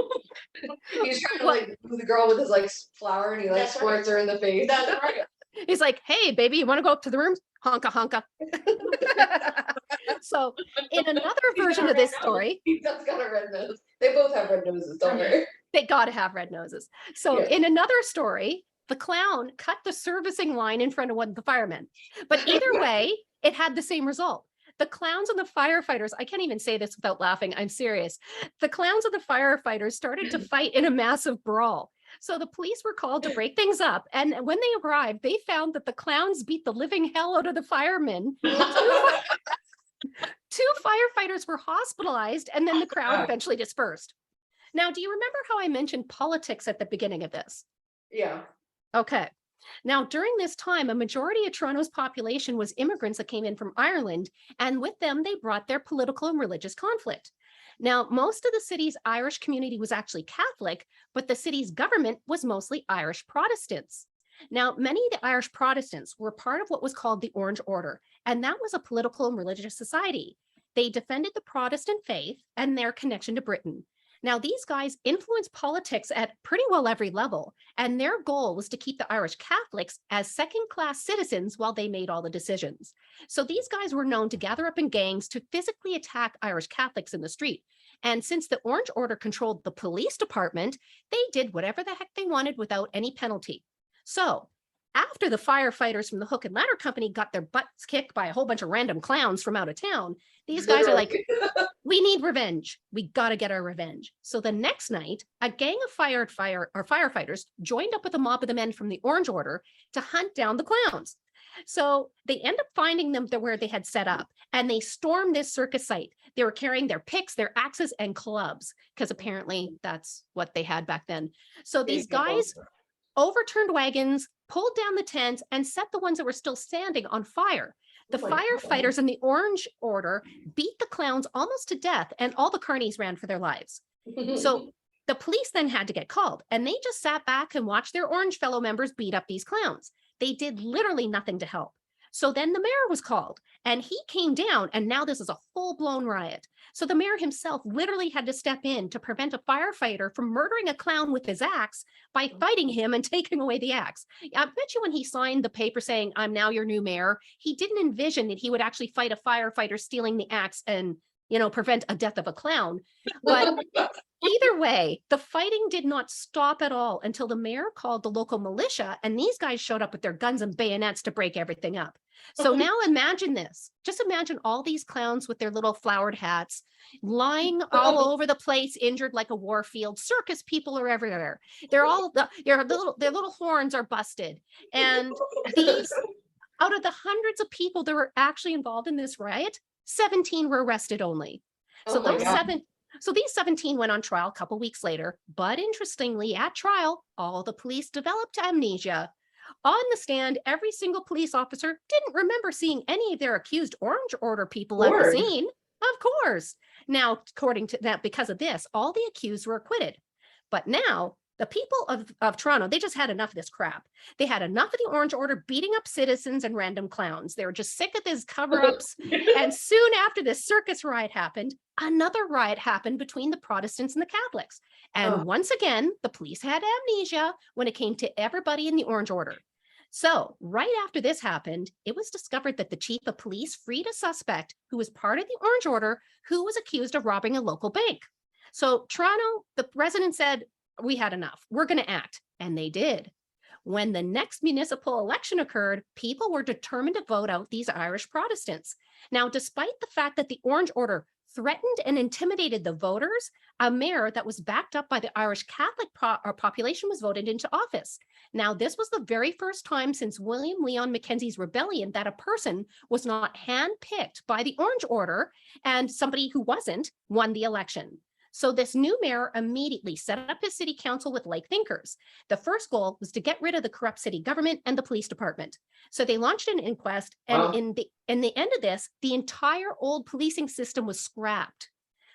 He's trying to like move the girl with his like flower, and he like That's right. squirts her in the face. That's right. He's like, hey, baby, you want to go up to the room? Honka, honka. So in another version of this story, He's got a red nose. They both have red noses, don't worry. they got to have red noses. So Yeah. in another story, the clown cut the servicing line in front of one of the firemen. But either way, it had the same result. The clowns and the firefighters, I can't even say this without laughing, I'm serious. The clowns and the firefighters started to fight in a massive brawl. So the police were called to break things up. And when they arrived, they found that the clowns beat the living hell out of the firemen. 2 firefighters were hospitalized, and then the crowd eventually dispersed. Now, do you remember how I mentioned politics at the beginning of this? Yeah. Okay. Now, during this time, a majority of Toronto's population was immigrants that came in from Ireland, and with them, they brought their political and religious conflict. Now, most of the city's Irish community was actually Catholic, but the city's government was mostly Irish Protestants. Now, many of the Irish Protestants were part of what was called the Orange Order, and that was a political and religious society. They defended the Protestant faith and their connection to Britain. Now, these guys influenced politics at pretty well every level, and their goal was to keep the Irish Catholics as second-class citizens while they made all the decisions. So these guys were known to gather up in gangs to physically attack Irish Catholics in the street. And since the Orange Order controlled the police department, they did whatever the heck they wanted without any penalty. So after the firefighters from the Hook and Ladder Company got their butts kicked by a whole bunch of random clowns from out of town, these guys are like, we need revenge. We got to get our revenge. So the next night, a gang of firefighters joined up with a mob of the men from the Orange Order to hunt down the clowns. So they end up finding them where they had set up, and they stormed this circus site. They were carrying their picks, their axes, and clubs, because apparently that's what they had back then. So these guys overturned wagons, pulled down the tents, and set the ones that were still standing on fire. The firefighters in the Orange Order beat the clowns almost to death, and all the carnies ran for their lives. So the police then had to get called, and they just sat back and watched their Orange fellow members beat up these clowns. They did literally nothing to help. So then the mayor was called, and he came down, and now this is a full-blown riot. So the mayor himself literally had to step in to prevent a firefighter from murdering a clown with his axe by fighting him and taking away the axe. I bet you when he signed the paper saying, I'm now your new mayor, he didn't envision that he would actually fight a firefighter stealing the axe and, prevent a death of a clown. But either way, the fighting did not stop at all until the mayor called the local militia, and these guys showed up with their guns and bayonets to break everything up. So now imagine this. Just imagine all these clowns with their little flowered hats lying all over the place, injured like a war field. Circus people are everywhere. Their little horns are busted. And these, out of the hundreds of people that were actually involved in this riot, 17 were arrested only. So these 17 went on trial a couple weeks later, but interestingly, at trial, all the police developed amnesia. On the stand, every single police officer didn't remember seeing any of their accused Orange Order people at the scene. Of course. Now, according to that, because of this, all the accused were acquitted. But now The people of Toronto, they just had enough of this crap. They had enough of the Orange Order beating up citizens and random clowns. They were just sick of these cover-ups. And soon after this circus riot happened, another riot happened between the Protestants and the Catholics. And once again, the police had amnesia when it came to everybody in the Orange Order. So right after this happened, it was discovered that the chief of police freed a suspect who was part of the Orange Order who was accused of robbing a local bank. So Toronto, the residents said, we had enough. We're going to act. And they did. When the next municipal election occurred, people were determined to vote out these Irish Protestants. Now, despite the fact that the Orange Order threatened and intimidated the voters, a mayor that was backed up by the Irish Catholic population was voted into office. Now, this was the very first time since William Leon Mackenzie's rebellion that a person was not handpicked by the Orange Order and somebody who wasn't won the election. So this new mayor immediately set up his city council with like thinkers. The first goal was to get rid of the corrupt city government and the police department. So they launched an inquest, and in the end of this, the entire old policing system was scrapped.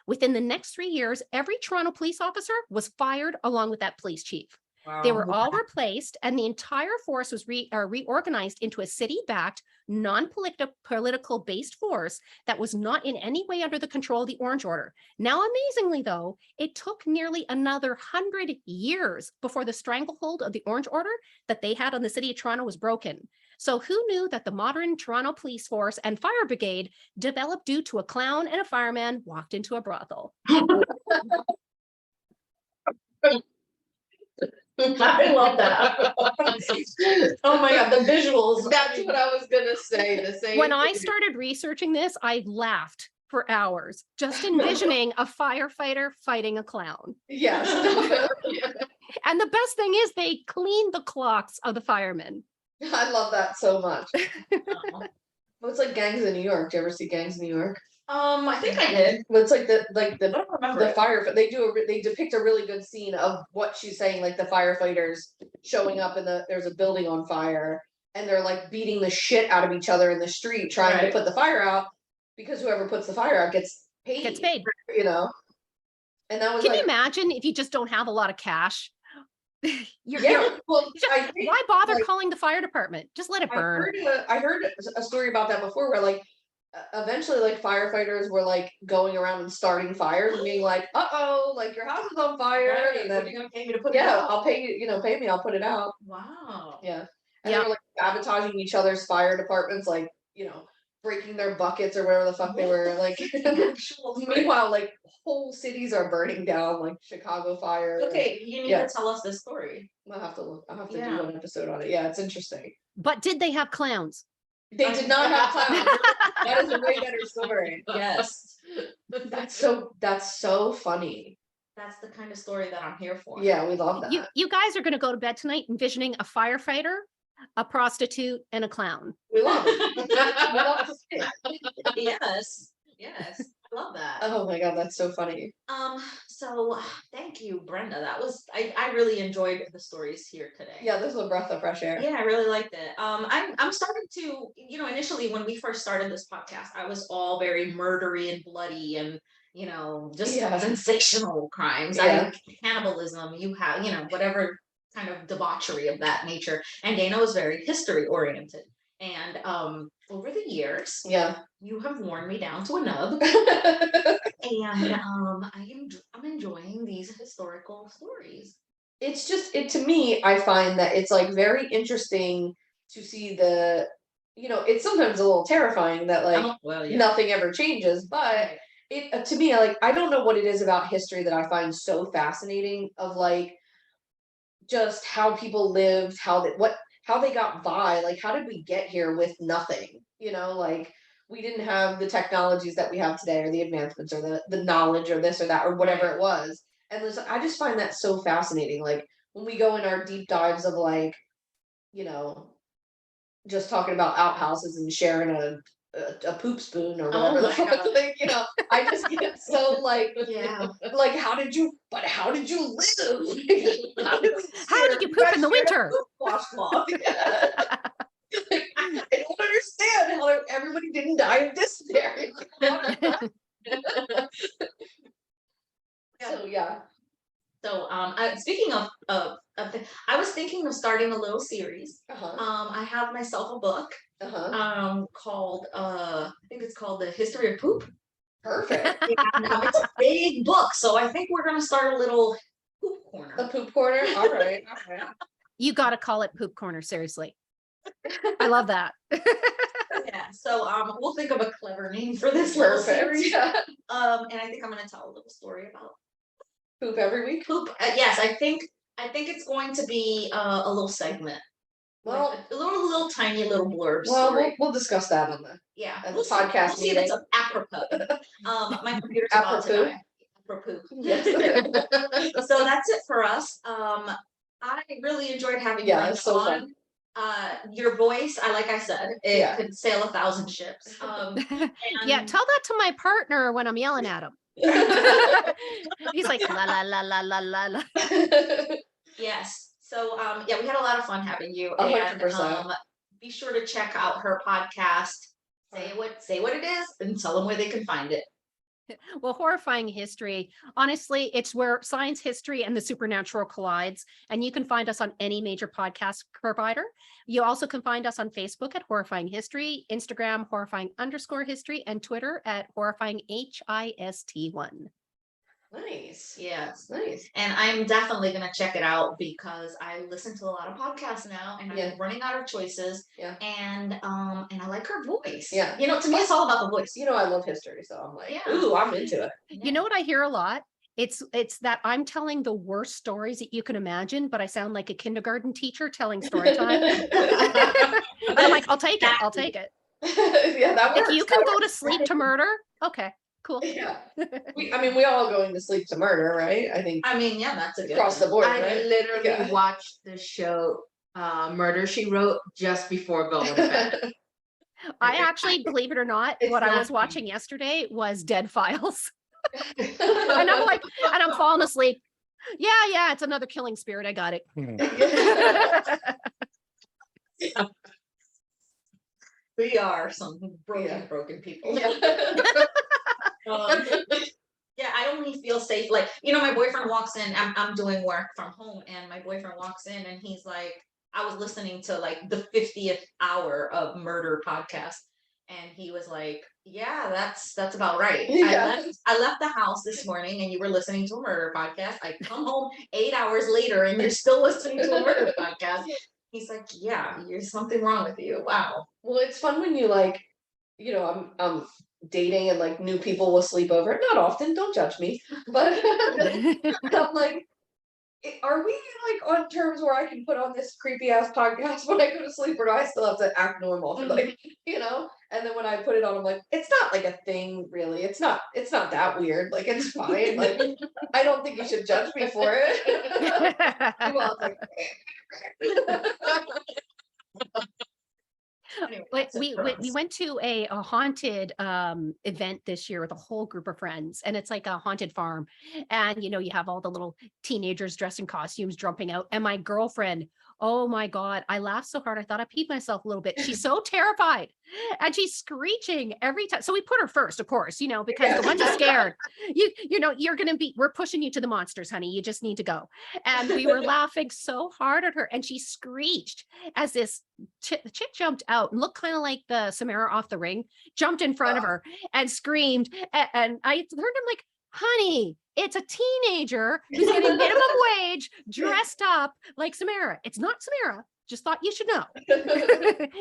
Within the next 3 years, every Toronto police officer was fired along with that police chief. They were all replaced, and the entire force was reorganized into a city-backed, non-political based force that was not in any way under the control of the Orange Order. Now, amazingly, though, it took nearly another 100 years before the stranglehold of the Orange Order that they had on the city of Toronto was broken. So who knew that the modern Toronto police force and fire brigade developed due to a clown and a fireman walked into a brothel? I love that. Oh my God, the visuals. That's what I was gonna say, the same. When I thing. started researching this, I laughed for hours, just envisioning a firefighter fighting a clown. Yes. And the best thing is they cleaned the clocks of the firemen. I love that so much. Oh. Well, it's like Gangs in New York. Do you ever see Gangs in New York? I think I did. Well, it's like I don't remember. the it. fire. They depict a really good scene of what she's saying, like the firefighters showing up and there's a building on fire and they're like beating the shit out of each other in the street trying to Right. put the fire out, because whoever puts the fire out gets paid. Gets paid. You know. And that was Can like, you imagine if you just don't have a lot of cash? yeah. Well, I think, why bother like, calling the fire department? Just let it burn. I heard a story about that before, where like eventually like firefighters were like going around and starting fires and being like, uh-oh, like your house is on fire. Right, And what are then you gonna pay me to put it yeah, out? I'll pay you, pay me, I'll put it out. Wow. Yeah. And Yeah. they were like sabotaging each other's fire departments, like, breaking their buckets or whatever the fuck they were like. Meanwhile, like whole cities are burning down, like Chicago fire. Okay, you need Yeah. to tell us this story. I'll have to Yeah. do an episode on it. Yeah, it's interesting. But did they have clowns? They did not have clowns. That is a way better story. Yes. That's so funny. That's the kind of story that I'm here for. Yeah, we love that. You guys are going to go to bed tonight envisioning a firefighter, a prostitute, and a clown. We love it. We love to see it. Yes. Yes. I love that. Oh my God, that's so funny. So thank you, Brenda. That was I really enjoyed the stories here today. Yeah, this is a breath of fresh air. Yeah, I really liked it. I'm starting to, initially when we first started this podcast, I was all very murdery and bloody and just Yeah. sensational crimes. Yeah. Cannibalism, you have, whatever kind of debauchery of that nature. And Dana was very history oriented. And over the years, Yeah. you have worn me down to a nub. And I'm enjoying these historical stories. It's just to me, I find that it's like very interesting to see it's sometimes a little terrifying that like Well, nothing ever changes, but it to me, like, I don't know what it is about history that I find so fascinating, of like just how people lived, how they got by, like how did we get here with nothing? Like we didn't have the technologies that we have today, or the advancements, or the knowledge, or this or that, or whatever it was. And I just find that so fascinating. Like when we go in our deep dives of like, just talking about outhouses and sharing a poop spoon or whatever. Oh the my fuck, God. like, I just get so like, Yeah. like how did you live? How did you poop guys in the share a winter? poop washcloth? Yeah. Like, I don't understand how everybody didn't die of dysentery. So yeah. So speaking of starting a little series. Uh-huh. I have myself a book called I think it's called The History of Poop. Perfect. It's a big book, so I think we're gonna start a little poop A corner. poop corner. All right. All right. You got to call it Poop Corner. Seriously. I love that. Yeah, so we'll think of a clever name for this little Perfect. series. Yeah. And I think I'm gonna tell a little story about Poop every week. poop. Yes, I think it's going to be a little segment. Well, Like a little tiny little blurb well, story. we'll discuss that on the Yeah, at the we'll see, podcast we'll see if it's meeting. apropos. My computer's about to Apropos? die. Apropos. Yes. So that's it for us. I really enjoyed having Yeah, you it's so on. Your voice, like I said, it Yeah. could sail 1,000 ships. Yeah, and- tell that to my partner when I'm yelling at him. He's like la la la la la la la. Yes. So yeah, we had a lot of fun having you. 100%. And be sure to check out her podcast. Say what it is and tell them where they can find it. Well, Horrifying History, honestly, it's where science, history, and the supernatural collides. And you can find us on any major podcast provider. You also can find us on Facebook at Horrifying History, Instagram, Horrifying_history, and Twitter at Horrifying HIST1. Nice. Yes. Nice. And I'm definitely gonna check it out because I listen to a lot of podcasts now and Yeah. I'm running out of choices. Yeah. And I like her voice. Yeah. You know, to me it's all about the voice. You know, I love history, so I'm like, Yeah. ooh, I'm into it. You know what I hear a lot? It's that I'm telling the worst stories that you can imagine, but I sound like a kindergarten teacher telling story time. And I'm like, I'll take it. I'll take it. Yeah, that works. If you can go to sleep to murder, okay, cool. Yeah. I mean, we all going to sleep to murder, right? I think I mean, yeah, that's a good across the one. board, I right? literally Yeah. watched the show Murder, She Wrote just before going to bed. I actually, believe it or not, It's what I not was funny. watching yesterday was Dead Files. And I'm like, and I'm falling asleep. Yeah, it's another killing spirit. I got it. We are some Yeah. broken people. Yeah. Um, yeah, I only feel safe. Like, my boyfriend walks in, I'm doing work from home, and my boyfriend walks in and he's like, I was listening to like the 50th hour of murder podcast. And he was like, yeah, that's about right. Yeah. I left the house this morning and you were listening to a murder podcast. I come home 8 hours later and you're still listening to a murder podcast. He's like, yeah, there's something wrong with you. Wow. Well, it's fun when you like, I'm dating and like new people will sleep over. Not often, don't judge me. But I'm like, are we like on terms where I can put on this creepy ass podcast when I go to sleep, or do I still have to act normal? Like, and then when I put it on, I'm like, it's not like a thing, really. It's not that weird. Like, it's fine. Like, I don't think you should judge me for it. Well, it's like, Anyway, Like that's it we for we us. went to a haunted event this year with a whole group of friends, and it's like a haunted farm, and you have all the little teenagers dressed in costumes jumping out, and my girlfriend, oh my god, I laughed so hard I thought I peed myself a little bit. She's so terrified and she's screeching every time. So we put her first, of course, because the ones are scared. We're pushing you to the monsters, honey. You just need to go. And we were laughing so hard at her, and she screeched as this the chick jumped out and looked kind of like the Samara off The Ring, jumped in front of her and screamed. And I heard him like, honey, it's a teenager who's getting minimum wage, dressed up like Samara. It's not Samara. Just thought you should know.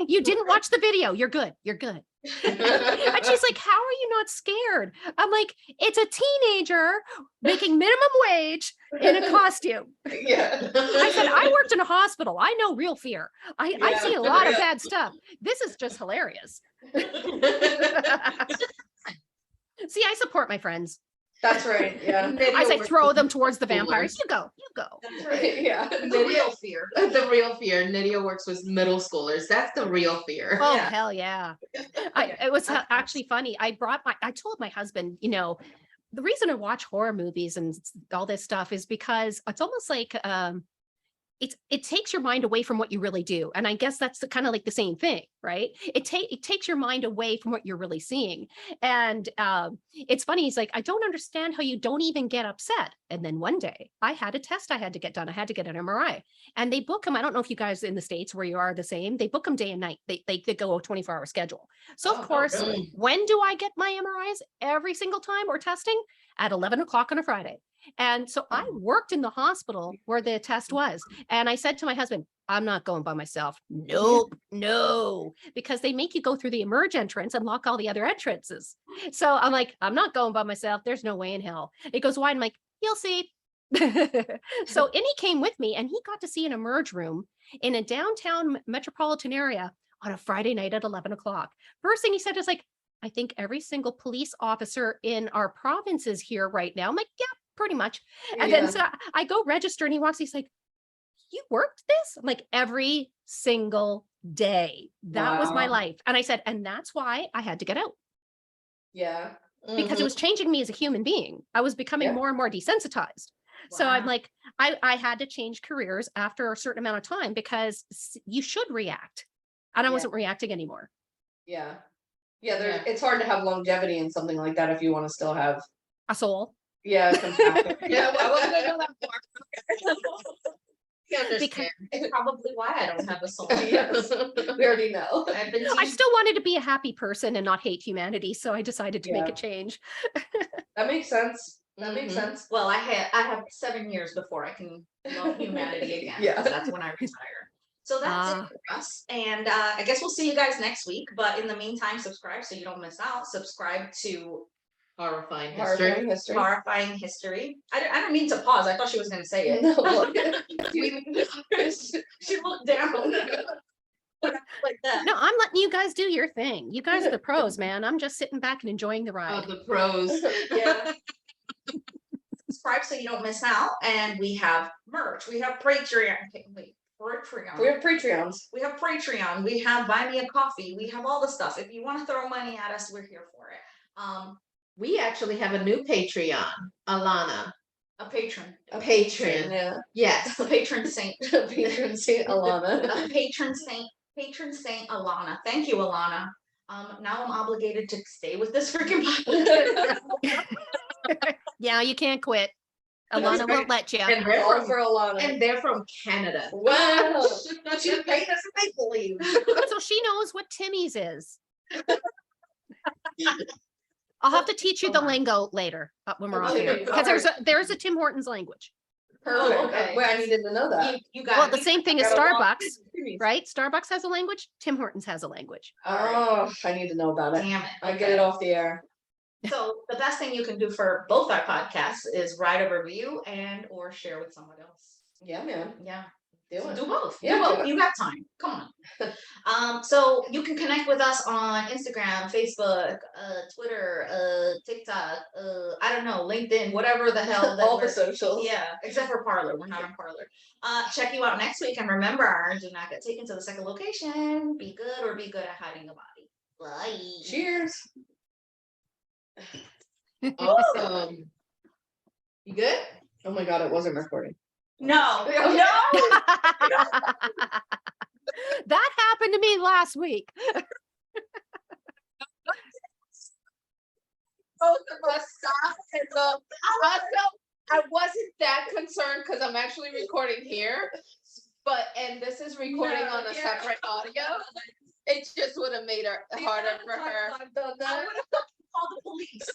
You didn't watch the video. You're good. You're good. And she's like, how are you not scared? I'm like, it's a teenager making minimum wage in a costume. yeah. I said, I worked in a hospital. I know real fear. I see a lot of bad stuff. This is just hilarious. See, I support my friends. That's right. Yeah. I say throw them towards the vampires. You go. That's right. Yeah. The real fear. The real fear. Nydia works with middle schoolers. That's the real fear. Oh, Yeah. hell yeah. It was actually funny. I told my husband, the reason I watch horror movies and all this stuff is because it's almost like it takes your mind away from what you really do. And I guess that's kind of like the same thing, right? It takes your mind away from what you're really seeing. And it's funny, he's like, I don't understand how you don't even get upset. And then one day I had a test I had to get done. I had to get an MRI, and they book them. I don't know if you guys in the States where you are the same, they book them day and night. They go a 24-hour schedule. So of course, really? when do I get my MRIs? Every single time or testing at 11 o'clock on a Friday. And so I worked in the hospital where the test was. And I said to my husband, I'm not going by myself. Nope, no, because they make you go through the emerge entrance and lock all the other entrances. So I'm like, I'm not going by myself. There's no way in hell. It goes, why? I'm like, you'll see. So, and he came with me, and he got to see an emerge room in a downtown metropolitan area on a Friday night at 11 o'clock. First thing he said is like, I think every single police officer in our province is here right now. I'm like, yeah, pretty much. And then so I go register, and he walks, he's like, you worked this? I'm like, every single day. That was my Wow. life. And I said, and that's why I had to get out, Yeah. because it was changing me as a human being. I was becoming Yeah. more and more desensitized. So I'm Wow. like, I had to change careers after a certain amount of time, because you should react. And I Yeah. wasn't reacting anymore. Yeah. Yeah, there's Yeah. it's hard to have longevity in something like that if you want to still have A soul. compassion. Yeah, well, I wasn't gonna go that far. You understand. It's probably why I don't have a soul. Yes. We already know. I've been I teaching. still wanted to be a happy person and not hate humanity. So I decided to make Yeah. a change. That makes sense. That makes Mhm. sense. Well, I have 7 years before I can love humanity again. Yeah. because that's when I retire. So that's Ah. it for us. And I guess we'll see you guys next week. But in the meantime, subscribe so you don't miss out. Subscribe to Horrifying Horrifying history. history. Horrifying History. I don't mean to pause. I thought she was going to say it. No. She looked down. Like that. No, I'm letting you guys do your thing. You guys are the pros, man. I'm just sitting back and enjoying the Oh, ride. the pros. Yeah. Subscribe so you don't miss out. And we have merch. We have Patreon. Wait, Patreon. We have Patreons. We have Patreon. We have Buy Me a Coffee. We have all the stuff. If you want to throw money at us, we're here for it. We actually have a new Patreon, Alana. A patron. A Patron. Yeah. Yes. A patron saint. Patron Saint Alana. A patron saint. Patron saint Alana. Thank you, Alana. Now I'm obligated to stay with this freaking podcast. Yeah, you can't quit. That's Alana right. won't let you. And they're All from, for Alana. and they're from Canada. Wow. She paid us to make believe. So she knows what Timmy's is. I'll have to teach you the lingo later when we're off Okay, here, because alright. there's a Tim Hortons language. Perfect. Oh, okay. Well, I needed to know that. You got Well, it. the same thing as Gotta walk Starbucks, through these. right? Starbucks has a language. Tim Hortons has a language. Oh, I need to know about it. Damn it. I get Okay. it off the air. So the best thing you can do for both our podcasts is write a review and or share with someone else. Yeah, man. Yeah. Do it. Do both. Yeah, Do both. do it. You got time. Come on. So you can connect with us on Instagram, Facebook, Twitter, TikTok, I don't know, LinkedIn, whatever the hell. that All the we're- socials. Yeah, except for Parlor. We're not on Parlor. Check you out next week, and remember, do not get taken to the second location. Be good or be good at hiding a body. Bye. Cheers. Awesome. You good? Oh my god, it wasn't recording. No, no. That happened to me last week. Both of us stopped and looked. I wasn't that concerned because I'm actually recording here, and this is recording on a separate audio. It just would have made it harder for her. I've done I that. would have called the police.